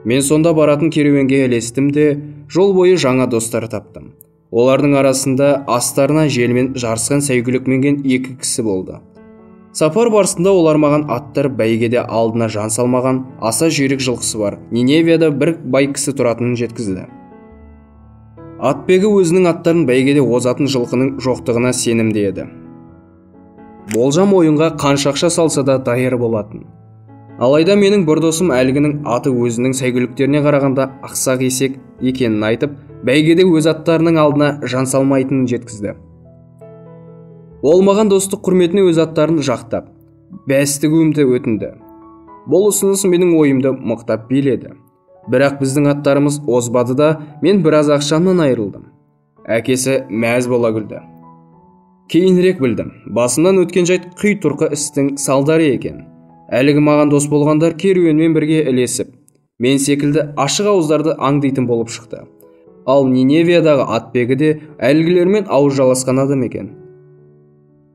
Мен сонда баратын керуенге ілестім де, жол бойы жаңа достар таптым. Олардың арасында астарына желмен жарысқан сәйгүлік мінген 2 кісі болды. Сапар барысында олар маған аттар бәйгеде алдына жан салмаған аса жүйрік жылқысы бар Ниневияда бір бай кісі тұратынын жеткізді. Атбегі өзінің аттарын бәйгеде озатын жылқының жоқтығына сенімді еді. Болжам ойынға қанша ақша салса да дайыр болатын. Алайда менің бір досым әлгінің аты өзінің сәйгүліктеріне қарағанда ақсақ есек екенін айтып, бәйгеде өз аттарының алдына жан салмайтынын жеткізді. Ол маған достық құрметіне өз аттарын жақтап, бәстігуімді өтінді. Бұл ұсыныс менің ойымды мықтап биледі. Бірақ біздің аттарымыз озбады да, мен біраз ақшамнан айырылдым. Әкесі мәз бола күлді. Кейінірек білдім, басымнан өткен жайт қи тұрқы істің салдары екен. Әлгі маған дос болғандар керуенмен бірге ілесіп, мен секілді ашық ауыздарды аңдитын болып шықты. Ал Ниневиядағы атбегі де әлгілермен ауыз жаласқан адам екен.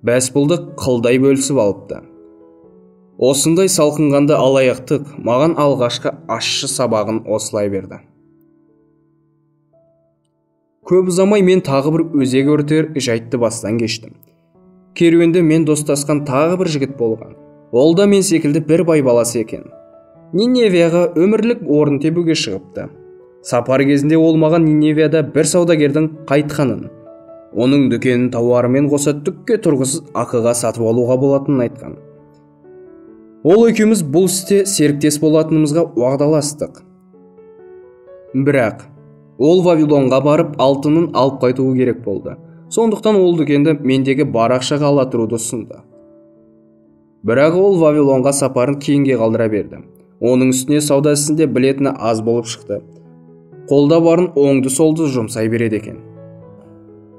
Бәспұлды қылдай бөлісіп алыпты. Осындай салқынғанды алаяқтық маған алғашқы ащы сабағын осылай берді. Көп ұзамай мен тағы бір өзек өртер жайтты бастан кештім. Керуенде мен достасқан тағы бір жігіт болған. Ол да мен секілді бір бай баласы екен. Ниневияға өмірлік орын тебуге шығыпты. Сапар кезінде ол маған Ниневияда бір саудагердің қайтқанын, оның дүкенін тауарымен қоса түкке тұрғысыз ақыға сатып алуға болатынын айтқан. Ол екеуміз бұл істе серіктес болатынымызға уағдаластық. Бірақ ол Вавилонға барып алтынын алып қайтуы керек болды. Сондықтан ол дүкенді мендегі бар ақшаға ала тұруды ұсынды. Бірақ ол Вавилонға сапарын кейінге қалдыра берді. Оның үстіне сауда ісінде білетіні аз болып шықты. Қолда барын оңды-солды жұмсай береді екен.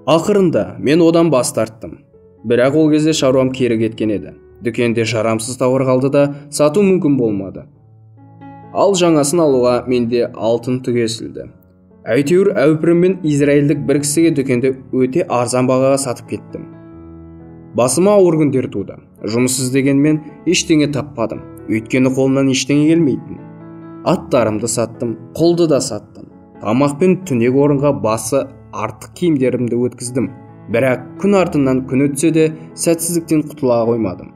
Ақырында мен одан бас тарттым. Бірақ ол кезде шаруам кері кеткен еді. Дүкенде жарамсыз тауар қалды да сату мүмкін болмады. Ал жаңасын алуға менде алтын түгесілді. Әйтеуір әупіріммен израильдік бір кісіге дүкенде өте арзан бағаға сатып кеттім. Басыма ауыр күндер туды. Жұмыс іздегенмен ештеңе таппадым. Өйткені қолымнан ештеңе келмейтін. Аттарымды саттым, құлды да саттым. Тамақ пен түнек орынға басы артық киімдерімді өткіздім. Бірақ күн артынан күн өтсе де сәтсіздіктен құтыла қоймадым.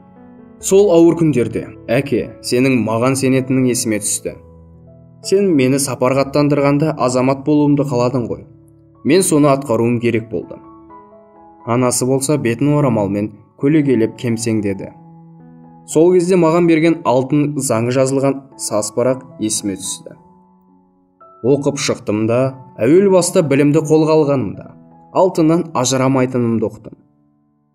Сол ауыр күндерде, әке, сенің маған сенетінің есіме түсті. Сен мені сапарға аттандырғанда азамат болуымды қаладың ғой. Мен соны атқаруым керек болды. Анасы болса бетін орамалмен көлегейлеп кемсеңдеді. Сол кезде маған берген алтын заңы жазылған саспарақ есіме түсті. Оқып шықтым да, әуел баста білімді қолға алғанымда, алтыннан ажырамайтынымды ұқтым.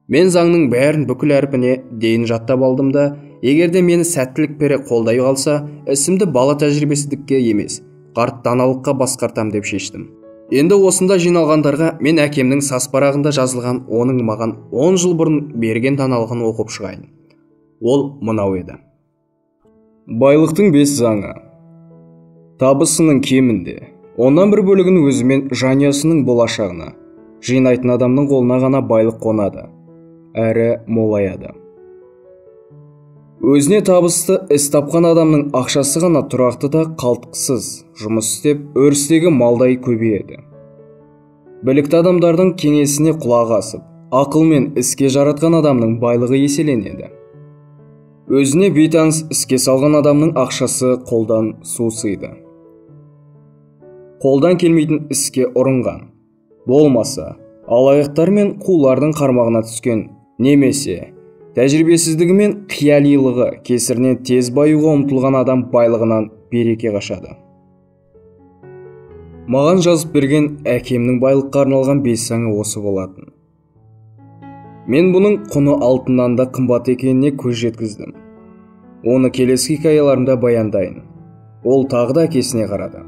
Мен заңның бәрін бүкіл әрпіне дейін жаттап алдым да, егерде мені сәттілік бере қолдай қалса, ісімді бала тәжірибесіздікке емес, қарт даналыққа басқартам деп шештім. Енді осында жиналғандарға мен әкемнің саспарағында жазылған оның маған 10 жыл бұрын берген даналығын оқып шығайын. Ол мынау еді. Байлықтың 5 заңы. Табысының кемінде, оннан бір бөлігін өзі мен жанұясының болашағына, жинайтын адамның қолына ғана байлық қонады, әрі молаяды. Өзіне табысты іс тапқан адамның ақшасы ғана тұрақты да қалтқысыз жұмыс істеп, өрістегі малдай көбейеді. Білікті адамдардың кеңесіне құлақ асып, ақыл мен іске жаратқан адамның байлығы еселенеді. Өзіне бейтаныс іске салған адамның ақшасы қолдан сусыйды. Қолдан келмейтін іске ұрынған. Болмаса, алаяқтар мен қулардың қармағына түскен, немесе тәжірибесіздігі мен қиялилығы кесірінен тез баюға ұмтылған адам байлығынан береке қашады. Маған жазып берген әкемнің байлыққа арналған 5 заңы осы болатын. Мен бұның құны алтыннан да қымбат екеніне көз жеткіздім. Оны келесі хикаяларымда баяндайын. Ол тағы да әкесіне қарады.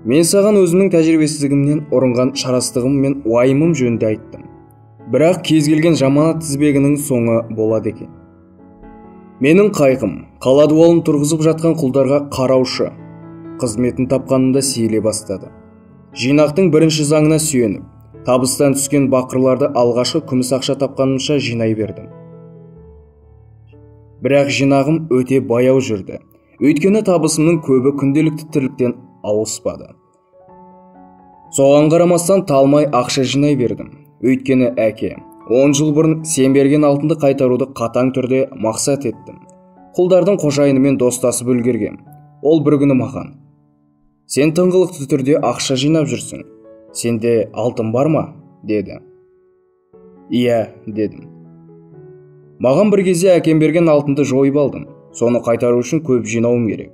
Мен саған өзімнің тәжірибесіздігімнен ұрынған шарастығым мен уайымым жөнінде айттым. Бірақ кез келген жаманат тізбегінің соңы болады екен. Менің қайғым қала дуалын тұрғызып жатқан құлдарға қараушы қызметін тапқанында сейіле бастады. Жинақтың бірінші заңына сүйеніп, табыстан түскен бақырларды алғашқы күміс ақша тапқанымша жинай бердім. Бірақ жинағым өте баяу жүрді. Өйткені табысымның көбі күнделікті тірліктен ауыспады. Соған қарамастан талмай ақша жинай бердім. Өйткені әке, 10 жыл бұрын сен берген алтынды қайтаруды қатаң түрде мақсат еттім. Құлдардың қожайынымен достасып үлгергем. Ол бір күні маған: сен тыңғылықты түрде ақша жинап жүрсің. Сенде алтын бар ма? Деді. Иә, дедім. Маған бір кезде әкем берген алтынды жойып алдым. Соны қайтару үшін көп жинауым керек.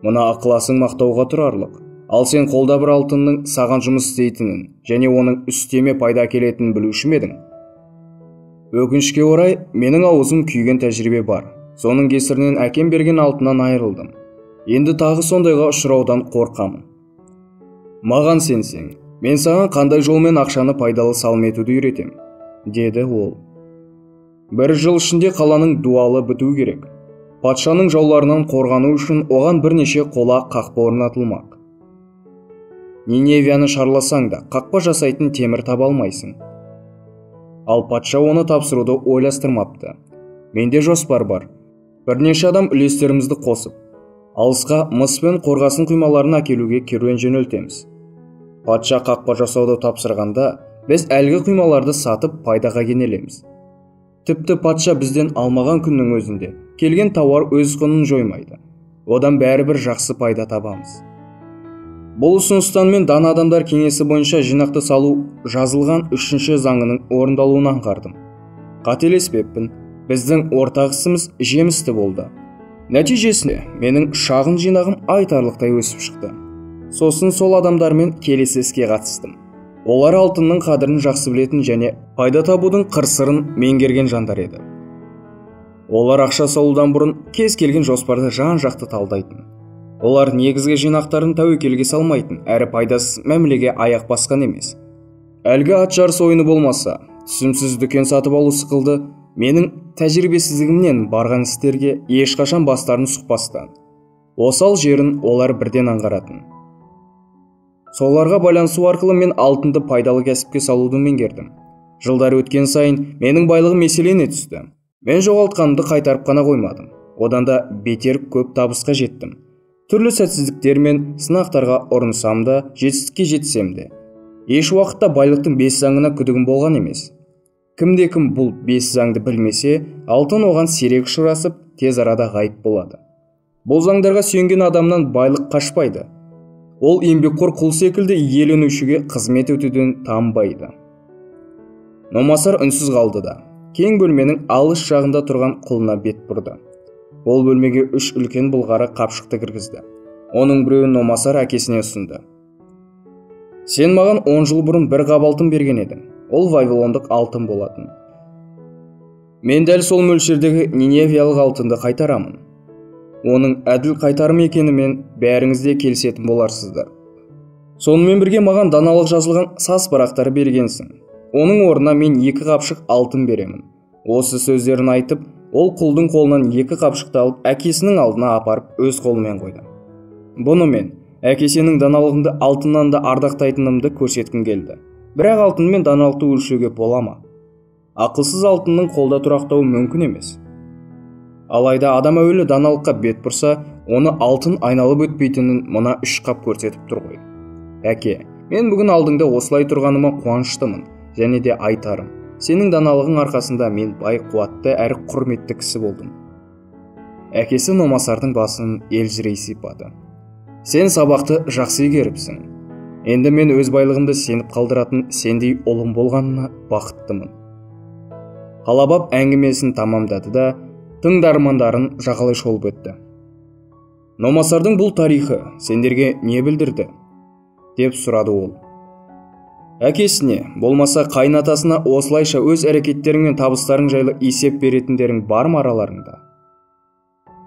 Мына ықыласың мақтауға тұрарлық. Ал сен қолда бір алтынның саған жұмыс істейтінін және оның үстеме пайда әкелетінін білуші ме едің? Өкінішке орай, менің аузым күйген тәжірибе бар. Соның кесірінен әкем берген алтыннан айырылдым. Енді тағы сондайға ұшыраудан қорқамын. Маған сенсең, мен саған қандай жолмен ақшаны пайдалы салым етуді үйретем, деді ол. 1 жыл ішінде қаланың дуалы біту керек. Патшаның жауларынан қорғану үшін оған бірнеше қола қақпа орнатылмақ. Ниневияны шарласаң да қақпа жасайтын темір таба алмайсың. Ал патша оны тапсыруды ойластырмапты. Менде жоспар бар. Бірнеше адам үлестерімізді қосып, алысқа мыс пен қорғасын құймаларын әкелуге керуен жөнелтеміз. Патша қақпа жасауды тапсырғанда, біз әлгі құймаларды сатып пайдаға кенелеміз. Тіпті патша бізден алмаған күннің өзінде келген тауар өз құнын жоймайды. Одан бәрібір жақсы пайда табамыз. Бұл ұсыныстан мен дана адамдар кеңесі бойынша жинақты салу жазылған 3-ші заңының орындалуынан аңғардым. Қателеспеппін, біздің ортақ ісіміз жемісті болды. Нәтижесінде менің шағын жинағым айтарлықтай өсіп шықты. Сосын сол адамдармен келесі іске қатыстым. Олар алтынның қадірін жақсы білетін және пайда табудың қыр-сырын меңгерген жандар еді. Олар ақша салудан бұрын кез келген жоспарды жан-жақты талдайтын. Олар негізгі жинақтарын тәуекелге салмайтын, әрі пайдасыз мәмілеге аяқ басқан емес. Әлгі ат жарысы ойыны болмаса, түсімсіз дүкен сатып алу сықылды менің тәжірибесіздігімнен барған істерге ешқашан бастарын сұқпастан. Осал жерін олар бірден аңғаратын. Соларға байланысу арқылы мен алтынды пайдалы кәсіпке салуды меңгердім. Жылдар өткен сайын менің байлығым еселене түсті. Мен жоғалтқанымды қайтарып қана қоймадым. Одан да бетер көп табысқа жеттім. Түрлі сәтсіздіктер мен сынақтарға ұрынсам да, жетістікке жетсем де, еш уақытта байлықтың 5 заңына күдігім болған емес. Кімде-кім бұл 5 заңды білмесе, алтын оған сирек ұшырасып, тез арада ғайып болады. Бұл заңдарға сүйенген адамнан байлық қашпайды. Ол еңбекқор құл секілді иеленушіге қызмет өтуден танбайды. Номасар үнсіз қалды да, кең бөлменің алыс жағында тұрған құлына бет бұрды. Ол бөлмеге 3 үлкен былғары қапшықты кіргізді. Оның біреуін Номасар әкесіне ұсынды. Сен маған 10 жыл бұрын бір қап алтын берген едің. Ол вавилондық алтын болатын. Мен дәл сол мөлшердегі ниневиялық алтынды қайтарамын. Оның әділ қайтарым екенімен бәріңіз де келісетін боларсыздар. Сонымен бірге маған даналық жазылған сас парақтары бергенсің. Оның орнына мен 2 қапшық алтын беремін. Осы сөздерін айтып, ол құлдың қолынан 2 қапшықты алып әкесінің алдына апарып өз қолымен қойды. Бұны мен әкесінің даналығымды алтыннан да ардақтайтынымды көрсеткім келді. Бірақ алтын мен даналықты өлшеуге бола ма? Ақылсыз алтынның қолда тұрақтауы мүмкін емес. Алайда адам әуелі даналыққа бет бұрса, оны алтын айналып өтпейтінін мына 3 қап көрсетіп тұр ғой. Әке, мен бүгін алдыңда осылай тұрғаныма қуаныштымын, және де айтарым. Сенің даналығың арқасында мен бай, қуатты әрі құрметті кісі болдым. Әкесі Номасардың басын елжірей сипады. Сен сабақты жақсы игеріпсің. Енді мен өз байлығымды сеніп қалдыратын сендей ұлым болғанына бақыттымын. Қалабап әңгімесін тамамдады да тыңдармандарын жағалай шолып өтті. Номасардың бұл тарихы сендерге не білдірді? Деп сұрады ол. Әкесіне, болмаса қайнатасына осылайша өз әрекеттерің мен табыстарың жайлы есеп беретіндерің бар ма араларыңда?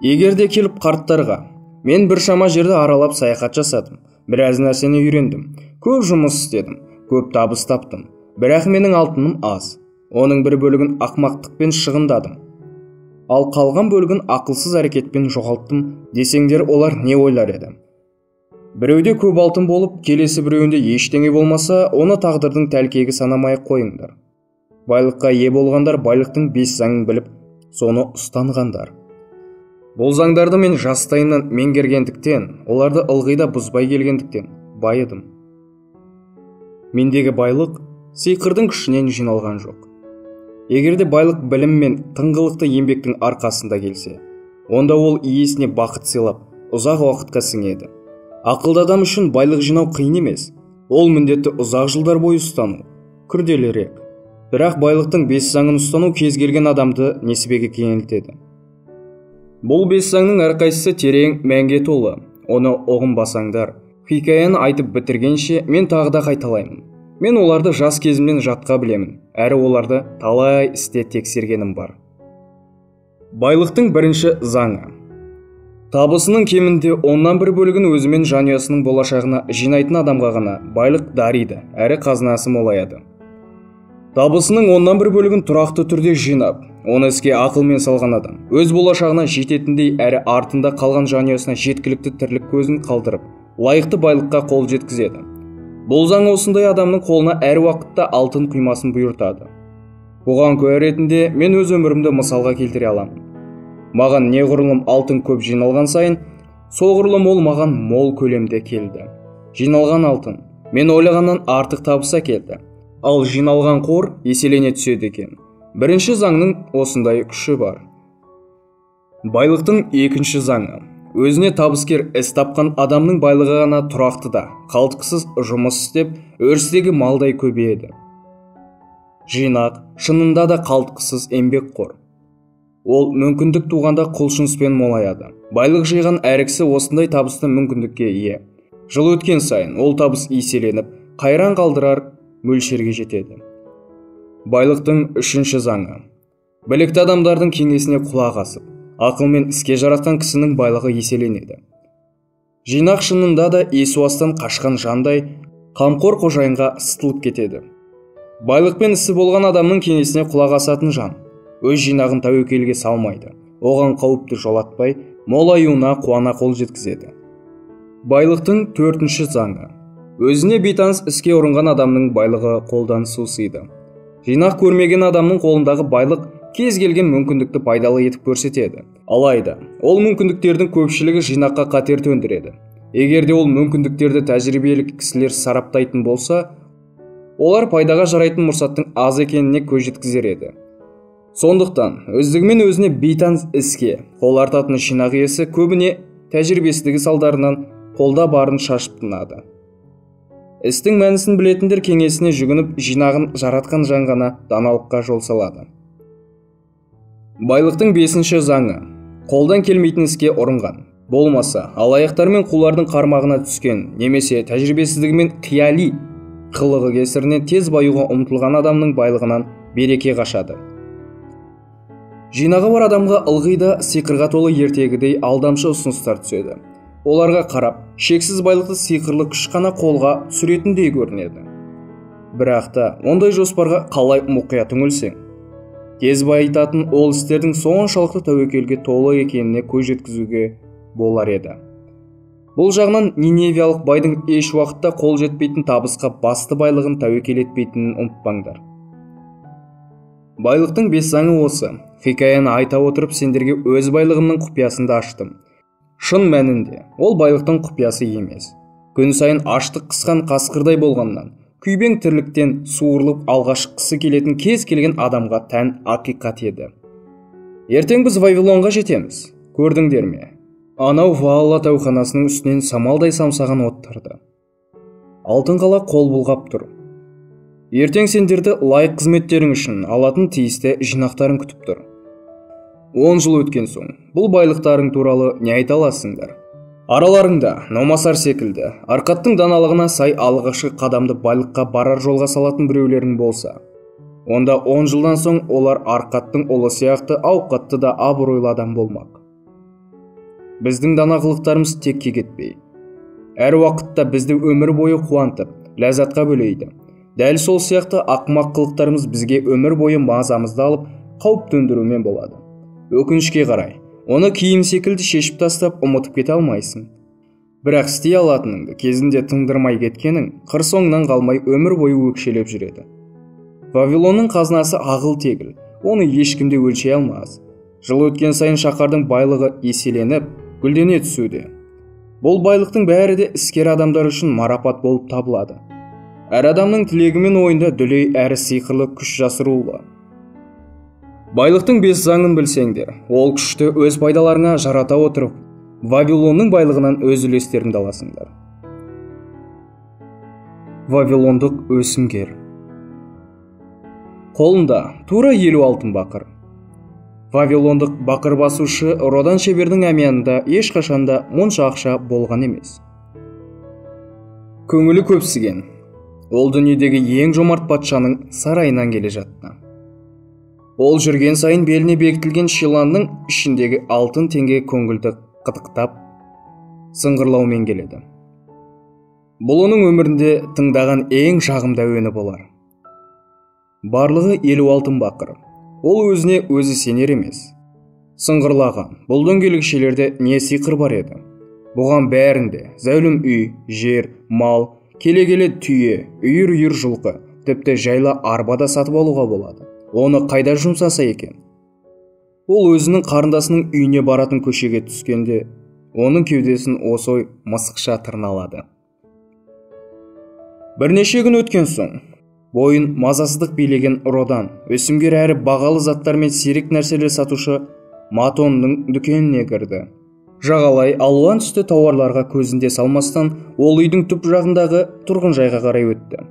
Егер де келіп қарттарға, мен біршама жерді аралап саяхат жасадым, біраз нәрсені үйрендім, көп жұмыс істедім, көп табыс таптым, бірақ менің алтыным аз, оның бір бөлігін ақымақтықпен шығындадым, ал қалған бөлігін ақылсыз әрекетпен жоғалттым десеңдер, олар не ойлар еді? Біреуде көп алтын болып, келесі біреуінде ештеңе болмаса, оны тағдырдың тәлкегі санамай қойыңдар. Байлыққа ие болғандар байлықтың 5 заңын біліп, соны ұстанғандар. Бұл заңдарды мен жастайымнан меңгергендіктен, оларды ылғи да бұзбай келгендіктен байыдым. Мендегі байлық сиқырдың күшінен жиналған жоқ. Егерде байлық білім мен тыңғылықты еңбектің арқасында келсе, онда ол иесіне бақыт сыйлап, ұзақ уақытқа сіңеді. Ақылды адам үшін байлық жинау қиын емес. Ол міндетті ұзақ жылдар бойы ұстану күрделірек. Бірақ байлықтың 5 заңын ұстану кез келген адамды несібеге кеңейтеді. Бұл 5 заңның әрқайсысы терең мәнге толы. Оны ұғынбасаңдар, хикаяны айтып бітіргенше мен тағы да қайталаймын. Мен оларды жас кезімнен жатқа білемін, әрі оларды талай істе тексергенім бар. Байлықтың бірінші заңы. Табысының кемінде оннан бір бөлігін өзі мен жанұясының болашағына жинайтын адамға ғана байлық дариды, әрі қазынасы молаяды. Табысының оннан бір бөлігін тұрақты түрде жинап, оны іске ақылмен салған адам өз болашағына жететіндей, әрі артында қалған жанұясына жеткілікті тірлік көзін қалдырып, лайықты байлыққа қол жеткізеді. Бұл заң осындай адамның қолына әр уақытта алтын құймасын бұйыртады. Бұған куә ретінде мен өз өмірімді мысалға келтіре аламын. Маған неғұрлым алтын көп жиналған сайын, соғұрлым ол маған мол көлемде келді. Жиналған алтын мен ойлағаннан артық табыса келді. Ал жиналған қор еселене түседі екен. Бірінші заңның осындай күші бар. Байлықтың екінші заңы. Өзіне табыскер іс тапқан адамның байлығы ғана тұрақты да, қалтқысыз жұмыс істеп, өрістегі малдай көбейеді. Жинақ шынында да қалтқысыз еңбек қор. Ол мүмкіндік туғанда құлшыныспен молаяды. Байлық жиған әр кісі осындай табысты мүмкіндікке ие. Жыл өткен сайын ол табыс еселеніп, қайран қалдырар мөлшерге жетеді. Байлықтың үшінші заңы. Білікті адамдардың кеңесіне құлақ асып, ақылмен іске жаратқан кісінің байлығы еселенеді. Жинақ шынында да есуастан қашқан жандай қамқор қожайынға сытылып кетеді. Байлықпен ісі болған адамның кеңесіне құлақ асатын жан өз жинағын тәуекелге салмайды, оған қауіпті жолатпай, молаюына қуана қол жеткізеді. Байлықтың төртінші заңы. Өзіне бейтаныс іске ұрынған адамның байлығы қолдан сусиды. Жинақ көрмеген адамның қолындағы байлық кез келген мүмкіндікті пайдалы етіп көрсетеді. Алайда, ол мүмкіндіктердің көпшілігі жинаққа қатер төндіреді. Егерде ол мүмкіндіктерді тәжірибелік кісілер сараптайтын болса, олар пайдаға жарайтын мұрсаттың аз екеніне көз жеткізер еді. Сондықтан, өздігімен өзіне бейтаныс іске қол артатын жинақ иесі көбіне тәжірибесіздігі салдарынан қолда барын шашып тынады. Істің мәнісін білетіндер кеңесіне жүгініп, жинағын жаратқан жан ғана даналыққа жол салады. Байлықтың бесінші заңы. Қолдан келмейтін іске ұрынған, болмаса алаяқтар мен қулардың қармағына түскен, немесе тәжірибесіздігімен қияли қылығы кесірінен тез баюға ұмтылған адамның байлығынан береке қашады. Жинағы бар адамға ылғи да сиқырға толы ертегідей алдамшы ұсыныстар түседі. Оларға қарап, шексіз байлықты сиқырлы күш қана қолға түсіретіндей көрінеді. Бірақ та, ондай жоспарға қалай мұқият үңілсең, тез байытатын ол істердің соншалықты тәуекелге толы екеніне көз жеткізуге болар еді. Бұл жағынан Ниневиялық байдың еш уақытта қол жетпейтін табысқа басты байлығын тәуекел етпейтінін ұмытпаңдар. Байлықтың 5 заңы осы. Хикаяны айта отырып сендерге өз байлығымның құпиясында аштым. Шын мәнінде, ол байлықтың құпиясы емес. Күн сайын аштық қысқан қасқырдай болғаннан, күйбең тірліктен суырылып алға шыққысы келетін кез келген адамға тән ақиқат еді. Ертең біз Вавилонға жетеміз. Көрдіңдер ме? Анау Ваалла тәуханасының үстінен самалдай самсаған оттарды. Алтын қала қол бұлғап тұр. Ертең сендерді лайық қызметтерің үшін алатын тиісті жинақтарын күтіп тұр. 10 жыл өткен соң бұл байлықтарың туралы не айта аласыңдар? Араларыңда Номасар секілді Арқаттың даналығына сай алғашқы қадамды байлыққа барар жолға салатын біреулерің болса, онда 10 жылдан соң олар Арқаттың ұлы сияқты ауқатты да абыройлы адам болмақ. Біздің дана қылықтарымыз текке кетпей, әр уақытта бізді өмір бойы қуантып, ләззатқа бөлейді. Дәл сол сияқты ақымақ қылықтарымыз бізге өмір бойы мазамызды алып, қауіп төндірумен болады. Өкінішке қарай, оны киім секілді шешіп тастап ұмытып кете алмайсың. Бірақ істей алатыныңды кезінде тыңдырмай кеткенің қыр соңынан қалмай өмір бойы өкшелеп жүреді. Вавилонның қазынасы ағыл-тегіл, оны ешкімде өлшей алмас. Жыл өткен сайын шаһардың байлығы еселеніп, гүлдене түсуде. Бұл байлықтың бәрі де іскер адамдар үшін марапат болып табылады. Әр адамның тілегі мен ойында дүлей әрі сиқырлы күш жасырулы. Байлықтың 5 заңын білсеңдер, ол күшті өз пайдаларыңа жарата отырып, Вавилонның байлығынан өз үлестеріңді аласыңдар. Вавилондық өсімгер. Қолында тура 50 алтын бақыр. Вавилондық бақыр басушы Родан шебердің әмиянында ешқашанда мұнша ақша болған емес. Көңілі көпсіген, ол дүниедегі ең жомарт патшаның сарайынан келе жатты. Ол жүрген сайын беліне бекітілген шиланның ішіндегі алтын теңге көңілді қытықтап, сыңғырлаумен келеді. Бұл оның өмірінде тыңдаған ең жағымды әуені болар. Барлығы 50 алтын бақыр. Ол өзіне өзі сенер емес. Сыңғырлаған бұл дөңгелекшелерде не сиқыр бар еді? Бұған бәрінде зәулім үй, жер, мал, келе-келе түйе, үйір-үйір жылқы, тіпті жайлы арбада сатып алуға болады. Оны қайда жұмсаса екен? Ол өзінің қарындасының үйіне баратын көшеге түскенде, оның кеудесін осой мысықша тырналады. Бірнеше күн өткен соң, бойын мазасыздық билеген Родан, өсімгер әрі бағалы заттар мен сирек нәрселер сатушы Матонның дүкеніне кірді. Жағалай алуан түсті тауарларға көзінде салмастан, ол үйдің түп жағындағы тұрғын жайға қарай өтті.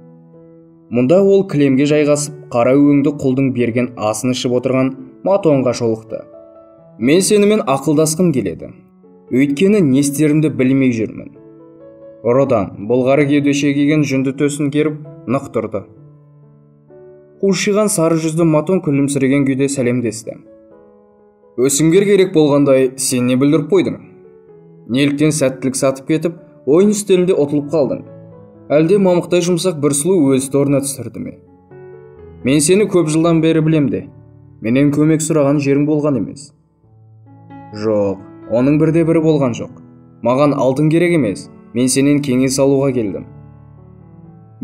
Мұнда ол кілемге жайғасып, қара өңді құлдың берген асын ішіп отырған Матонға жолықты. Мен сенімен ақылдасқым келеді. Өйткені не істерімді білмей жүрмін. Родан былғары кеудеше киген жүнді төсін керіп нық тұрды. Қушиған сары жүзді Матон күлімсіреген күйде сәлемдесті. Өсімгер керек болғандай, сен не білдіріп қойдың? Неліктен сәттілік сатып кетіп, ойын үстелінде ұтылып қалдың? Әлде мамықтай жұмсақ бір сұлу өз торына түсірді ме? Мен сені көп жылдан бері білемде. Менен көмек сұраған жерің болған емес. Жоқ, оның бірде-бірі болған жоқ. Маған алтын керек емес, мен сенен кеңес алуға келдім.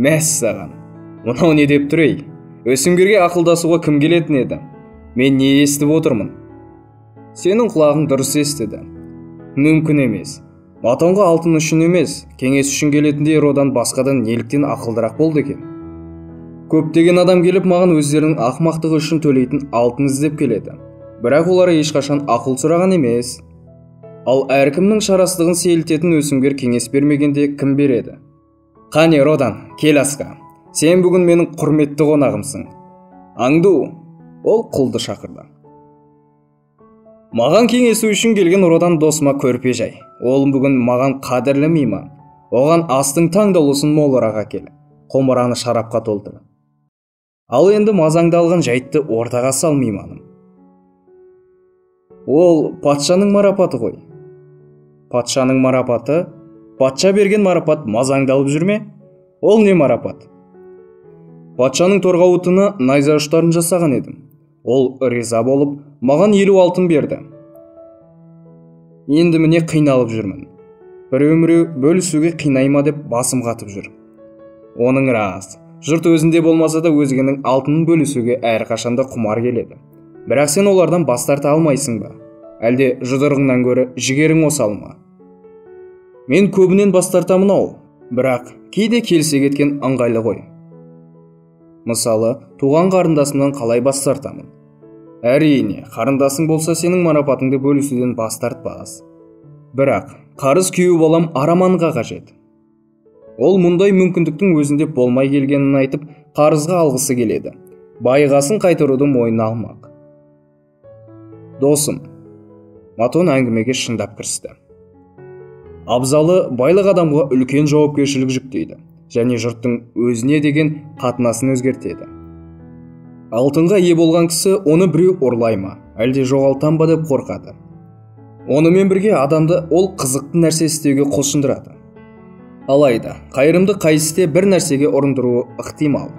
Мәссаған, мынау не деп тұр ей? Өсімгерге ақылдасуға кім келетін еді? Мен не естіп отырмын? Сенің құлағың дұрыс естіді. Мүмкін емес. Матонға алтын үшін емес, кеңес үшін келетіндей Родан басқадан неліктен ақылдырақ болды екен. Көптеген адам келіп маған өздерінің ақымақтығы үшін төлейтін алтын іздеп келеді. Бірақ олар ешқашан ақыл сұраған емес. Ал әркімнің шарасыздығын сейілтетін өсімгер кеңес бермегенде кім береді? Қане Родан, кел асқа. Сен бүгін менің құрметті қонағымсың. Аңду, ол құлды шақырды. Маған кеңесу үшін келген Родан досыма көрпе жай. Ол бүгін маған қадірлі мейман. Оған астың таңдаулысын молырақ әкел. Қомыраны шарапқа толтыр. Ал енді мазаңды алған жайтты ортаға сал мейманым. Ол патшаның марапаты ғой. Патшаның марапаты? Патша берген марапат мазаңды алып жүрме? Ол не марапат? Патшаның торғауытына найза ұштарын жасаған едім. Ол риза болып, маған 50 алтын берді. Енді міне қиналып жүрмін. Біреу бөлісуге қинайма деп басым қатып жүр. Оның рас. Жұрт өзінде болмаса да өзгенің алтынын бөлісуге әрқашанда құмар келеді. Бірақ сен олардан бас тарта алмайсың ба? Әлде жұдырығыңнан гөрі жігерің осал ма? Мен көбінен бас тартамын ау, бірақ кейде келсе кеткен ыңғайлы ғой. Мысалы, туған қарындасымнан қалай бас тартамын? Әрине, қарындасың болса сенің марапатыңды бөлісуден бас тартпас. Бірақ қарыз күйеу балам Араманға қажет. Ол мұндай мүмкіндіктің өзінде болмай келгенін айтып, қарызға алғысы келеді. Байғасын қайтаруды мойнына алмақ. Досым, Матон әңгімеге шындап кірісті. Абзалы байлық адамға үлкен жауапкершілік жүктейді және жұрттың өзіне деген қатынасын өзгертеді. Алтынға ие болған кісі оны біреу ұрлай ма, әлде жоғалтам ба деп қорқады. Онымен бірге адамды ол қызықты нәрсе істеуге құлшындырады. Алайда, қайырымды қайсысте бір нәрсеге ұрындыруы ықтимал.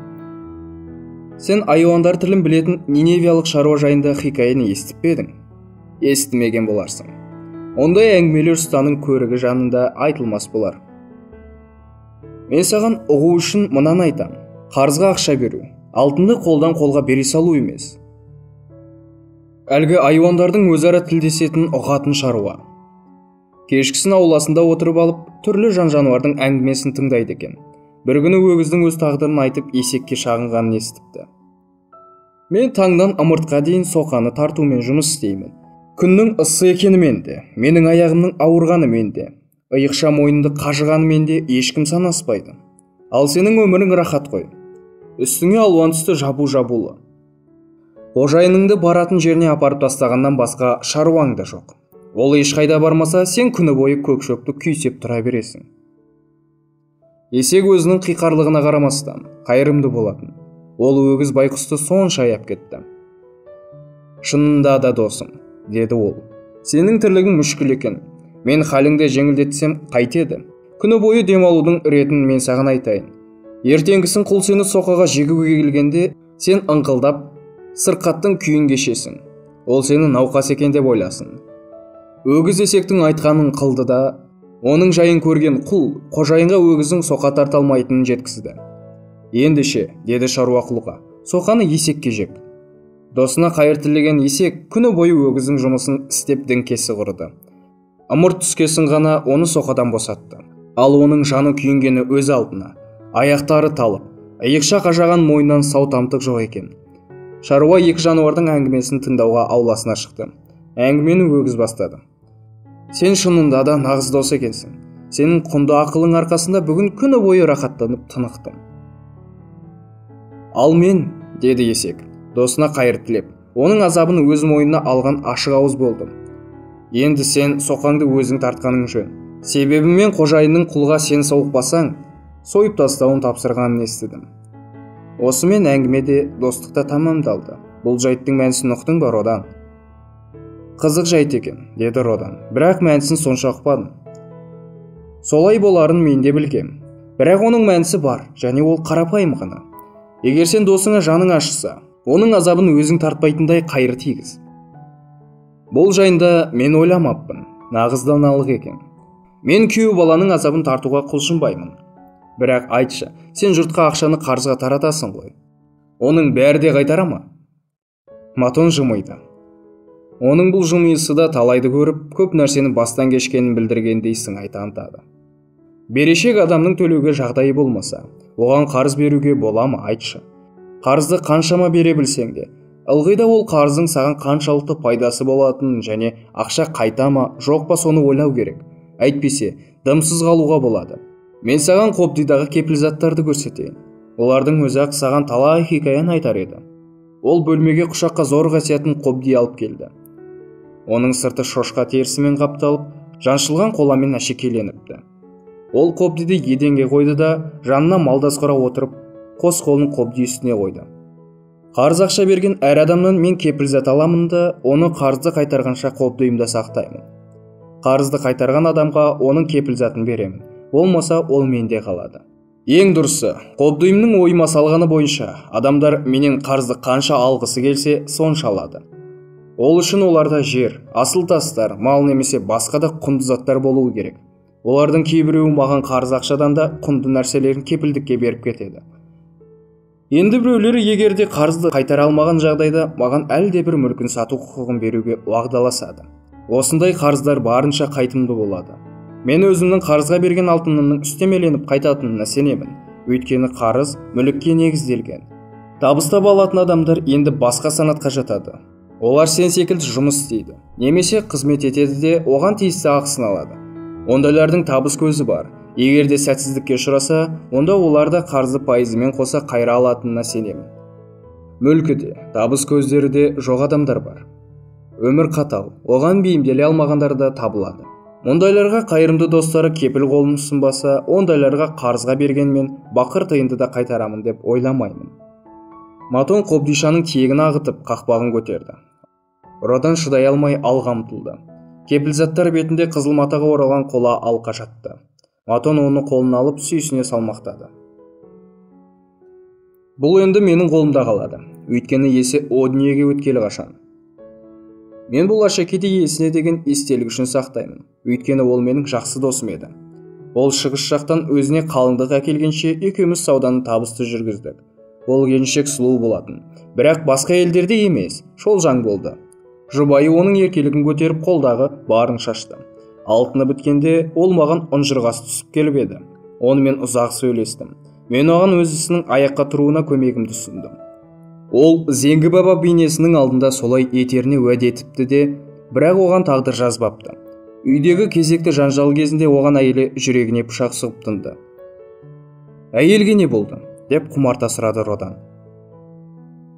Сен айуандар тілін білетін Ниневиялық шаруа жайында хикаяны естіп пе едің? Естімеген боларсың. Ондай әңгімелер ұстаның көрігі жанында айтылмас болар. Мен саған ұғу үшін мынаны айтам. Қарызға ақша беру, алтынды қолдан қолға бере салу емес. Әлгі айуандардың өзара тілдесетін ұғатын шаруа. Кешкісін ауласында отырып алып, түрлі жан-жануардың әңгімесін тыңдайды екен. Бір күні өгіздің өз тағдырын айтып, есекке шағынғанын естіпті. Мен таңдан ымыртқа дейін соқаны тартумен жұмыс істеймін. Күннің ыссы екенімен де, менің аяғымның ауырғанымен де, иықша мойнымды қажығанымен де ешкім санаспайды. Ал сенің өмірің рахат қой. Үстіңе алуан түсті жабулы. Қожайыныңды баратын жеріне апарып тастағаннан басқа шаруаң да жоқ. Ол ешқайда бармаса, сен күні бойы көк шөпті күйсеп тұра бересің. Есек өзінің қиқарлығына қарамастан қайырымды болатын. Ол өгіз байқұсты сонша аяп кетті. Шынында да досым, деді ол. Сенің тірлігің мүшкіл екен. Мен халіңді жеңілдетсем қайтеді. Күні бойы демалудың ретін мен саған айтайын. Ертеңгісін құл сені соқаға жегуге келгенде, сен ыңқылдап, сырқаттың күйін кешесің. Ол сені науқас екен деп ойласын. Өгіз есектің айтқанын қылды да, оның жайын көрген құл қожайынға өгіздің соқа тарта алмайтынын жеткізді. Ендеше, деді шаруа құлға, соқаны есекке жеп. Досына қайыр тілеген есек күні бойы өгіздің жұмысын істеп діңкесі құрды. Ымырт түскесін ғана оны соқадан босатты. Ал оның жаны күйінгені өз алдына. Аяқтары талып, иықша қажаған мойнынан сау тамтық жоқ екен. Шаруа екі жануардың әңгімесін тыңдауға ауласына шықты. Әңгімені өгіз бастады. Сен шынында да нағыз дос екенсің. Сенің құнды ақылың арқасында бүгін күні бойы рахаттанып тынықтым. Ал мен, деді есек, досына қайыр тілеп, оның азабын өз мойнына алған ашық ауыз болдым. Енді сен соқаңды өзің тартқаның жөн. Себебі мен қожайынның құлға сен сауықпасаң, сойып тастауын тапсырғанын естідім. Осымен әңгімеде достықта тамамдалды. Бұл жайттың мәнісін ұқтың ба, Родан? Қызық жайт екен, деді Родан, бірақ мәнісін сонша ұқпадым. Солай боларын мен де білгем. Бірақ оның мәнісі бар, және ол қарапайым ғана. Егер сен досыңа жаның ашыса, оның азабын өзің тартпайтындай қайыр тигіз. Бұл жайында мен ойламаппын, нағыз даналық екен. Мен күйеу баланың азабын тартуға құлшынбаймын. Бірақ айтшы, сен жұртқа ақшаны қарызға таратасың ғой. Оның бәрі де қайтара ма? Матон жымиды. Оның бұл жымиысы да талайды көріп, көп нәрсені бастан кешкенін білдіргендей сыңай танытады. Берешек адамның төлеуге жағдайы болмаса, оған қарыз беруге бола ма, айтшы. Қарызды қаншама бере білсең де, ылғи да ол қарыздың саған қаншалықты пайдасы болатынын және ақша қайта ма, жоқ па соны ойлау керек. Әйтпесе, дымсыз қалуға болады. Мен саған Қобдидағы кепілзаттарды көрсетейін. Олардың өзі ақ саған талай хикаяны айтар еді. Ол бөлмеге құшаққа зор қасиетін Қобди алып келді. Оның сырты шошқа терісімен қапталып, жаншылған қоламен әшекейленіпті. Ол Қобдиді еденге қойды да, жанына малдасқыра отырып, қос қолын Қобди үстіне қойды. Қарыз ақша берген әр адамнан мен кепілзат аламын да, оны қарызды қайтарғанша Қобдиымда сақтаймын. Қарызды қайтарған адамға оның кепілзатын беремін. Болмаса ол менде қалады. Ең дұрысы, Қобдиымның ойыма салғаны бойынша, адамдар менен қарызды қанша алғысы келсе, сонша алады. Ол үшін оларда жер, асыл тастар, мал немесе басқа да құнды заттар болуы керек. Олардың кейбіреуі маған қарыз ақшадан да құнды нәрселерін кепілдікке беріп кетеді. Енді біреулері егер де қарызды қайтара алмаған жағдайда маған әлде бір мүлкін сату құқығын беруге уағдаласады. Осындай қарыздар барынша қайтымды болады. Мен өзімнің қарызға берген алтынымның үстемеленіп қайтатынына сенемін. Өйткені қарыз мүлікке негізделген. Табыстап алатын адамдар енді басқа санатқа жатады. Олар сен секілді жұмыс істейді, немесе қызмет етеді де оған тиісті ақысын алады. Ондайлардың табыс көзі бар. Егер де сәтсіздікке ұшыраса, онда оларды қарызы пайызымен қоса қайра алатынына сенемін. Мүлкі де, табыс көздері де жоқ адамдар бар. Өмір қатал, оған бейімделе алмағандар да табылады. Ондайларға қайырымды достары кепіл қолын ұсынбаса, ондайларға қарызға бергенмен бақыр тиынды да қайтарамын деп ойламаймын. Матон Қобдишаның тиегін ағытып, қақпағын көтерді. Родан шыдай алмай алға ұмтылды. Кепілзаттар бетінде қызыл матаға оралған қола алқа жатты. Матон оны қолына алып сүйсіне салмақтады. Бұл енді менің қолымда қалады. Өйткені есі о дүниеге өткелі қашан. Мен бұл Ашекеде есіне деген естелік үшін сақтаймын. Өйткені ол менің жақсы досым еді. Ол шығыс жақтан өзіне қалыңдық әкелгенше екеуміз сауданы табысты жүргіздік. Ол келіншек сұлу болатын, бірақ басқа елдерде емес, шолжаң болды. Жұбайы оның еркелігін көтеріп қолдағы барын шашты. Алтыны біткенде ол маған ұнжырғас түсіп келіп еді. Онымен ұзақ сөйлестім. Мен оған өз ісінің аяққа тұруына көмегімді ұсындым. Ол Зеңгі баба бейнесінің алдында солай етеріне уәде етіпті де, бірақ оған тағдыр жазбапты. Үйдегі кезекті жанжал кезінде оған әйелі жүрегіне пышақ сұғып тынды. Әйелге не болды? Деп құмарта сұрады Родан.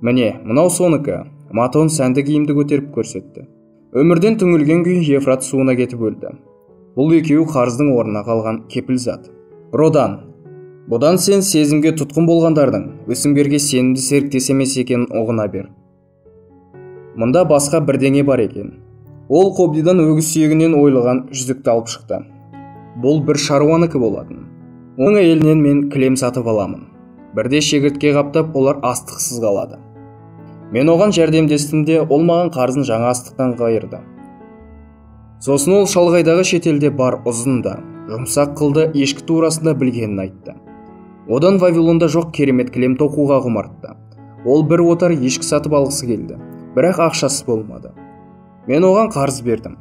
Міне, мынау соныкі. Матон сәнді киімді көтеріп көрсетті. Өмірден түңілген күй Ефрат суына кетіп өлді. Бұл екеуі қарыздың орнына қалған кепілзат. Родан, бұдан сен сезімге тұтқын болғандардың Өсімберге сенімді серіктес емес екенін ұғына бер. Мұнда басқа бірдеңе бар екен. Ол Қобдидан өгіз сүйегінен ойылған жүзікті алып шықты. Бұл бір шаруаныкі болатын. Оның әйелінен мен кілем сатып аламын. Бірде шегіртке қаптап, олар астықсыз қалады. Мен оған жәрдемдестім де, ол маған қарызын жаңа астықтан қайырды. Сосын ол шалғайдағы шетелде бар ұзында, жұмсақ қылды ешкі турасында білгенін айтты. Одан Вавилонда жоқ керемет кілем тоқуға құмартты. Ол бір отар ешкі сатып алғысы келді, бірақ ақшасы болмады. Мен оған қарыз бердім.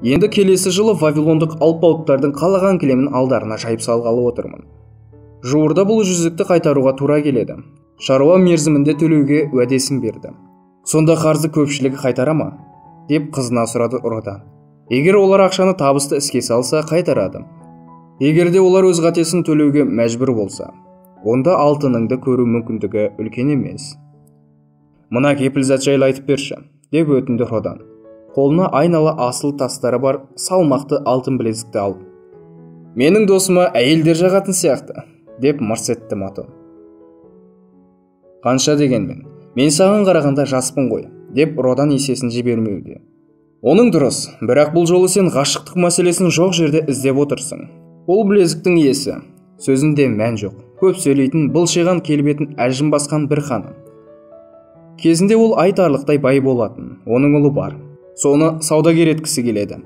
Енді келесі жылы Вавилондық алпауыттардың қалаған кілемін алдарына жайып салғалы отырмын. Жуырда бұл жүзікті қайтаруға тура келеді. Шаруа мерзімінде төлеуге уәдесін берді. Сонда қарызды көпшілігі қайтара ма? Деп қызына сұрады Родан. Егер олар ақшаны табысты іске салса, қайтарады. Егер де олар өз қатесін төлеуге мәжбүр болса, онда алтыныңды көру мүмкіндігі үлкен емес. Мына кепілзат жайлы айтып берші, деп өтінді Родан. Қолына айнала асыл тастары бар салмақты алтын білезікті алып. Менің досыма әйелдер жағатын сияқты, деп мырс етті Матон. Қанша дегенмен, мен саған қарағанда жаспын ғой, деп Родан есесін жібермеуде. Оның дұрыс, бірақ бұл жолы сен ғашықтық мәселесін жоқ жерде іздеп отырсың. Ол білезіктің иесі, сөзінде мән жоқ, көп сөйлейтін, былшиған келбетін әжім басқан бір ханым. Кезінде ол айтарлықтай бай болатын, оның ұлы бар. Соны саудагер еткісі келеді.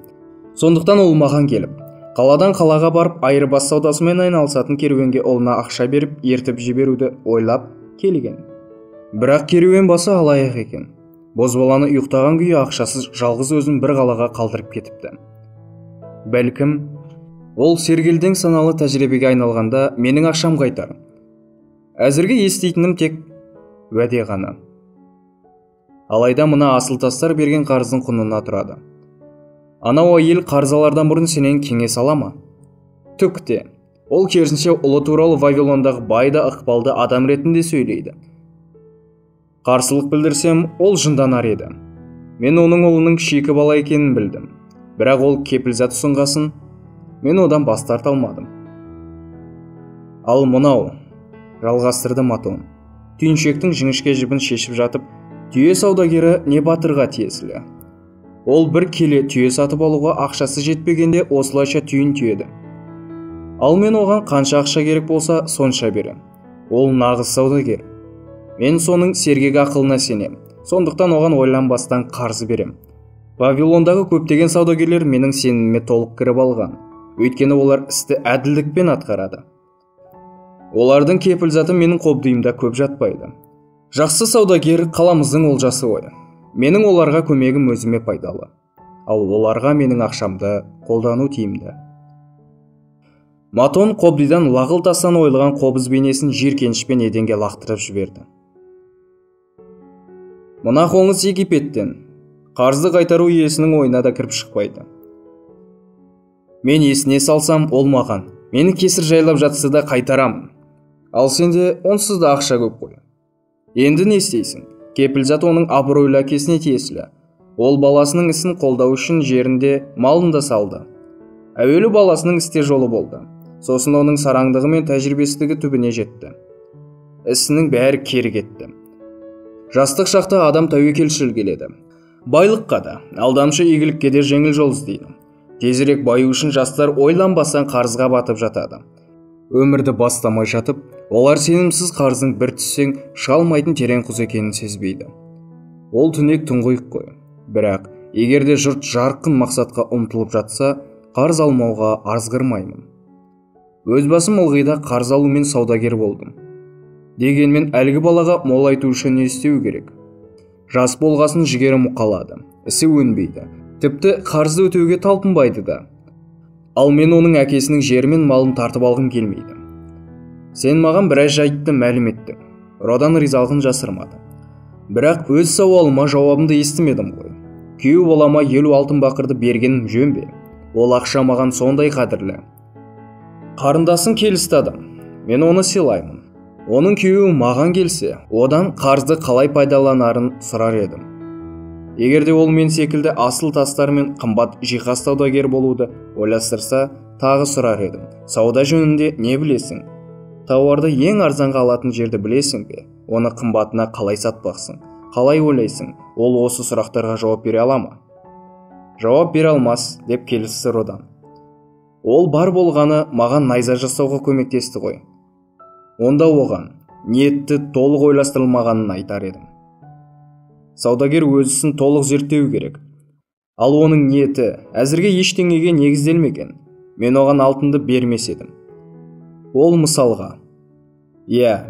Сондықтан ол маған келіп, қаладан қалаға барып айырбас саудасымен айналысатын керуенге ұлына ақша беріп ертіп жіберуді ойлап келген. Бірақ керуен басы алаяқ екен. Бозбаланы ұйықтаған күйі ақшасыз жалғыз өзін бір қалаға қалдырып кетіпті. Бәлкім, ол сергелдең саналы тәжірибеге айналғанда менің ақшам қайтар. Әзірге естейтінім тек уәде ғана. Алайда мына асыл тастар берген қарыздың құнына тұрады. Анау әйел қарзалардан бұрын сенен кеңес ала ма? Түк те. Ол керісінше ұлы туралы Вавилондағы байды ықпалды адам ретінде сөйлейді. Қарсылық білдірсем, ол жынданар еді. Мен оның ұлының шикі бала екенін білдім. Бірақ ол кепілзат ұсынғасын, мен одан бас тарта алмадым. Ал мынау, жалғастырды Матон. Түйіншектің жіңішке жібін шешіп жатып, түйе саудагері не батырға тиесілі. Ол бір келе түйе сатып алуға ақшасы жетпегенде осылайша түйін түйеді. Ал мен оған қанша ақша керек болса сонша берем. Ол нағыз саудагер. Мен соның сергек ақылына сенем. Сондықтан оған ойланбастан қарыз берем. Вавилондағы көптеген саудагерлер менің сеніміме толық кіріп алған. Өйткені олар істі әділдікпен атқарады. Олардың кепілзаты менің қобдиымда көп жатпайды. Жақсы саудагер қаламыздың олжасы ғой. Менің оларға көмегім өзіме пайдалы. Ал оларға менің ақшамды қолдану тиімді. Матон Қобдидан лағыл тастан ойылған қобыз бейнесін жиіркенішпен еденге лақтырып жіберді. Мына қоңыз Египеттен. Қарызды қайтару иесінің ойына да кіріп шықпайды. Мен есіне салсам, ол маған. Мені кесір жайлап жатса да қайтарамын. Ал сенде онсыз да ақша көп қой. Енді не істейсің? Кепілзат оның абыройлы әкесіне тиесілі. Ол баласының ісін қолдау үшін жерінде малын да салды. Әуелі баласының істе жолы болды. Сосын оның сараңдығы мен тәжірибесіздігі түбіне жетті. Ісінің бәрі кері кетті. Жастық шақта адам тәуекелшіл келеді. Байлыққа да, алдамшы игілікке де жеңіл жол іздейді. Тезірек баю үшін жастар ойланбастан қарызға батып жатады. Өмірді бастамай жатып, олар сенімсіз қарыздың бір түссең шалмайтын терең құз екенін сезбейді. Ол түнек тұңғиық қой. Бірақ, егерде жұрт жарқын мақсатқа ұмтылып жатса, қарыз алмауға арзғырмаймын. Өз басым ылғида қарыз алумен саудагер болдым. Дегенмен әлгі балаға молайту үшін не істеу керек? Жас болғасын жігері мұқалады, ісі өнбейді. Тіпті қарызды өтеуге талпынбайды да. Ал мен оның әкесінің жері мен малын тартып алғым келмейді. Сен маған біраз жайтты мәлім еттің. Родан ризалығын жасырмады. Бірақ өз сауалыма жауабымды естімедім ғой. Күйеу балама 50 алтын бақырды бергенім жөн бе? Ол ақша маған сондай қадірлі. Қарындасың келісті адам. Мен оны сыйлаймын. Оның күйеуі маған келсе, одан қарызды қалай пайдаланарын сұрар едім. Егерде ол мен секілді асыл тастар мен қымбат жиһаз саудагер болуды ойластырса, тағы сұрар едім. Сауда жөнінде не білесің? Тауарды ең арзанға алатын жерді білесің бе? Оны қымбатына қалай сатпақсың? Қалай ойлайсың? Ол осы сұрақтарға жауап бере ала ма? Жауап бере алмас, деп келісті Родан. Ол бар болғаны маған найза жасауға көмектесті ғой. Онда оған ниетті толық ойластырылмағанын айтар едім. Саудагер өз ісін толық зерттеу керек. Ал оның ниеті әзірге ештеңеге негізделмеген. Мен оған алтынды бермес едім. Ол мысалға.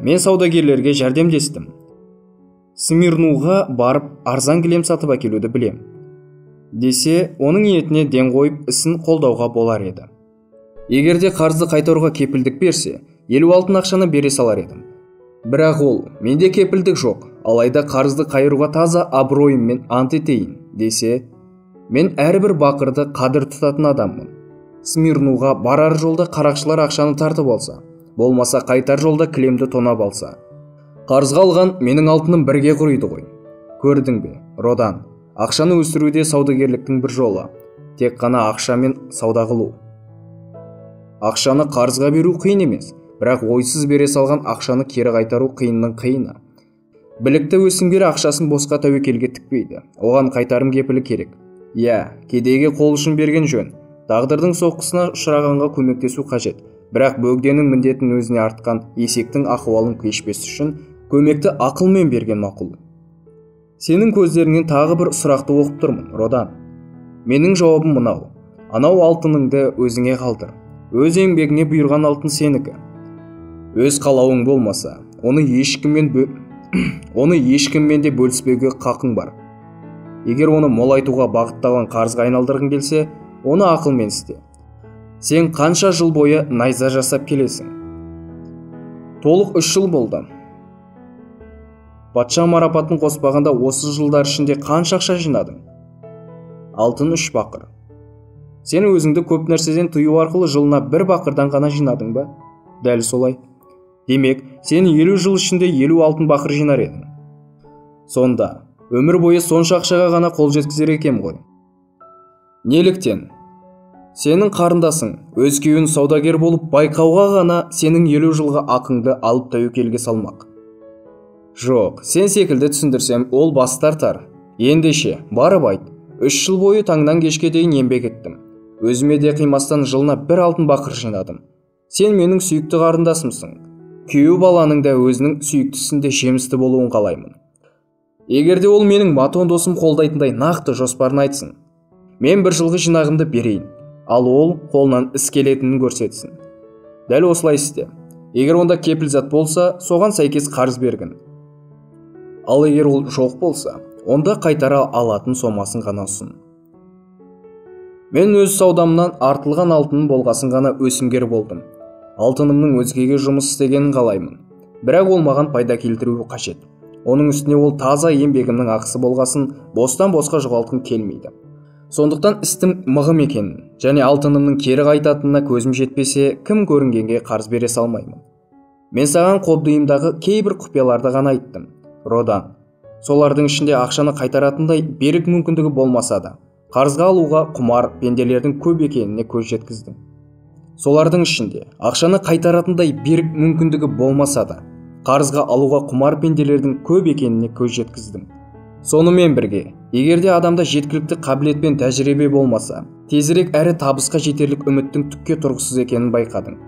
Мен саудагерлерге жәрдемдестім. Смирнуға барып арзан кілем сатып әкелуді білем. Десе, оның ниетіне ден қойып ісін қолдауға болар еді. Егерде қарызды қайтаруға кепілдік берсе, 50 алтын ақшаны бере салар едім. Бірақ ол, менде кепілдік жоқ, алайда қарызды қайыруға таза абыройыммен ант етейін, десе, мен әрбір бақырды қадір тұтатын адаммын. Смирнуға барар жолда қарақшылар ақшаны тартып алса, болмаса қайтар жолда кілемді тонап алса. Қарызға алған менің алтыным бірге құриды ғой. Көрдің бе, Родан, ақшаны өсіруде саудагерліктің бір жолы, тек қана ақшамен сауда қылу. Ақшаны қарызға беру қиын емес, бірақ ойсыз бере салған ақшаны кері қайтару қиынның қиыны. Білікті өсімгер ақшасын босқа тәуекелге тікпейді, оған қайтарым кепілі керек. Кедейге қол ұшын берген жөн. Тағдырдың соққысына ұшырағанға көмектесу қажет, бірақ бөгденің міндетін өзіне артқан есектің ахуалын кешпес үшін көмекті ақылмен берген мақұл. Сенің көздеріңнен тағы бір сұрақты оқып тұрмын, Родан. Менің жауабым мынау. Анау алтыныңды өзіңе қалдыр. Өз еңбегіңе бұйырған алтын сенікі. Өз қалауың болмаса, оны ешкіммен де бөліспеуге қақың бар. Егер оны молайтуға бағытталған қарызға айналдырғың келсе, оны ақылмен істе. Сен қанша жыл бойы найза жасап келесің? Толық 3 жыл болды. Патша марапатын қоспағанда осы жылдар ішінде қанша ақша жинадың? Алтын 3 бақыр. Сен өзіңді көп нәрседен тыю арқылы жылына 1 бақырдан ғана жинадың ба? Дәл солай. Демек, сен 50 жыл ішінде 50 алтын бақыр жинар едің. Сонда, өмір бойы сонша ақшаға ғана қол жеткізер екем ғой. Неліктен? Сенің қарындасың, өз күйеуін саудагер болып байқауға ғана сенің 50 жылға ақыңды алып тәуекелге салмақ. Жоқ, сен секілді түсіндірсем, ол бас тартар. Ендеше, барып айт. 3 жыл бойы таңнан кешке дейін еңбек еттім. Өзіме де қимастан жылына 1 алтын бақыр жинадым. Сен менің сүйікті қарындасымсың. Күйеу баланың да өзінің сүйіктісінде жемісті болуын қалаймын. Егерде ол менің матон досым қолдайтындай нақты жоспарын айтсын, мен 1 жылғы жинағымды берейін, ал ол қолынан іс келетінін көрсетсін. Дәл осылай істе. Егер онда кепілзат болса, соған сәйкес қарыз бергін. Ал егер ол жоқ болса, онда қайтара алатын сомасын ғана ұсын. Мен өз саудамнан артылған алтынның болғасын ғана өсімгер болдым. Алтынымның өзгеге жұмыс істегенін қалаймын. Бірақ ол маған пайда келтіруі қажет. Оның үстіне ол таза еңбегімнің ақысы болғасын бостан босқа жоғалтқым келмейді. Сондықтан істім мығым екенін және алтынымның кері қайтатынына көзім жетпесе, кім көрінгенге қарыз бере салмаймын. Мен саған қобдиымдағы кейбір құпияларды ғана айттым, Родан. Солардың ішінде ақшаны қайтаратындай берік мүмкіндігі болмаса да, қарызға алуға құмар пенделердің көп екеніне көз жеткіздім. Солардың ішінде ақшаны қайтаратындай берік мүмкіндігі болмаса да, қарызға алуға құмар пенделердің көп екеніне көз жеткіздім. Сонымен бірге, егерде адамда жеткілікті қабілет пен тәжірибе болмаса, тезірек әрі табысқа жетерлік үміттің түкке тұрғысыз екенін байқадың.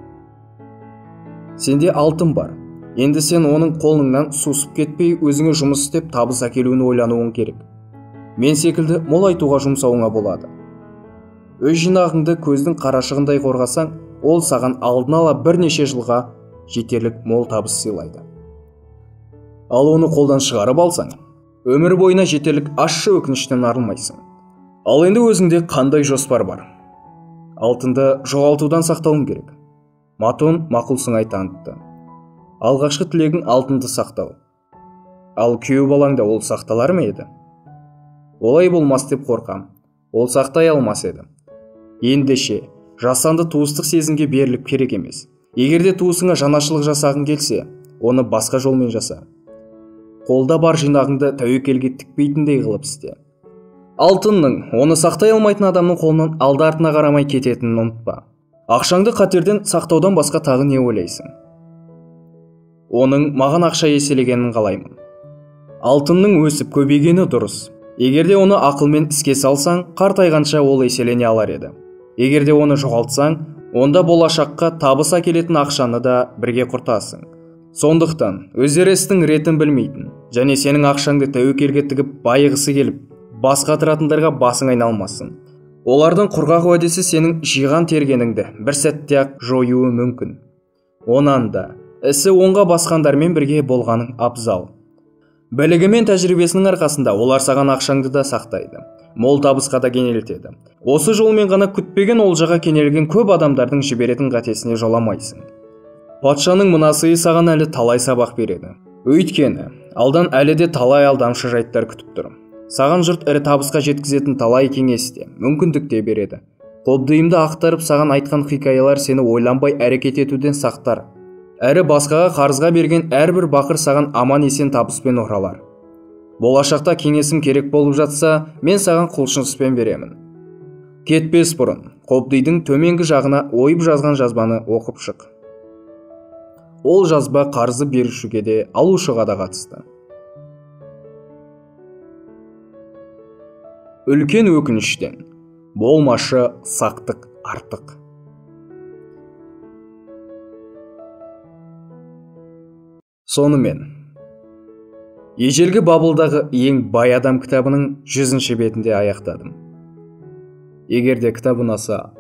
Сенде алтын бар. Енді сен оның қолыңнан сусып кетпей, өзіңе жұмыс істеп табыс әкелуін ойлануың керек. Мен секілді мол айтуға жұмсауыңа болады. Өз жинағыңды көздің қарашығындай қорғасаң, ол саған алдын ала бірнеше жылға жетерлік мол табыс сыйлайды. Ал оны қолдан шығарып алсаң, өмір бойына жетерлік ащы өкініштен арылмайсың. Ал енді өзіңде қандай жоспар бар? Алтынды жоғалтудан сақтауың керек. Матон мақұл сыңай танытты. Алғашқы тілегің алтынды сақтау. Ал күйеу балаңда ол сақталар ма еді? Олай болмас деп қорқам. Ол сақтай алмас еді. Ендеше, жасанды туыстық сезімге беріліп керек емес. Егерде туысыңа жанашылық жасағың келсе, оны басқа жолмен жаса. Қолда бар жинағыңды тәуекелге тікпейтіндей қылып істе. Алтынның, оны сақтай алмайтын адамның қолынан алды-артына қарамай кететінін ұмытпа. Ақшаңды қатерден сақтаудан басқа тағы не ойлайсың? Оның маған ақша еселегенін қалаймын. Алтынның өсіп көбейгені дұрыс. Егерде оны ақылмен іске салсаң, қартайғанша ол еселене алар еді. Егерде оны жоғалтсаң, онда болашаққа табыс әкелетін ақшаны да бірге құртасың. Сондықтан, өздері істің ретін білмейтін және сенің ақшаңды тәуекелге тігіп байығысы келіп, бас қатыратындарға басың айналмасын. Олардың құрғақ уәдесі сенің жиған тергеніңді бір сәтте ақ жоюы мүмкін. Онан да ісі оңға басқандармен бірге болғаның абзал. Білігі мен тәжірибесінің арқасында олар саған ақшаңды да сақтайды, мол табысқа да кенелтеді. Осы жолмен ғана күтпеген олжаға кенелген көп адамдардың жіберетін қатесіне жоламайсың. Патшаның мына сыйы саған әлі талай сабақ береді. Өйткені алдан әлі де талай алдамшы жайттар күтіп тұр. Саған жұрт ірі табысқа жеткізетін талай кеңесте, мүмкіндікте береді. Қобдиымды ақтарып саған айтқан хикаялар сені ойланбай әрекет етуден сақтар. Әрі басқаға қарызға берген әрбір бақыр саған аман есен табыспен оралар. Болашақта кеңесім керек болып жатса, мен саған құлшыныспен беремін. Кетпес бұрын, қобдидың төменгі жағына ойып жазған жазбаны оқып шық. Ол жазба қарызы берушіге де, алушыға да қатысты. Үлкен өкініштен болмашы сақтық артық. Сонымен, ежелгі Бабылдағы ең бай адам кітабының 100-ші бетінде аяқтадым. Егерде кітап ұнаса,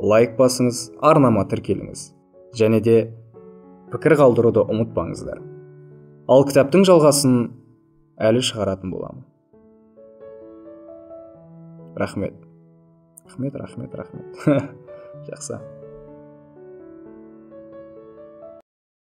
лайк басыңыз, арнама тіркеліңіз. Және де пікір қалдыруды ұмытпаңыздар. Ал кітаптың жалғасын әлі шығаратын боламын. Рахмет. Жақсы.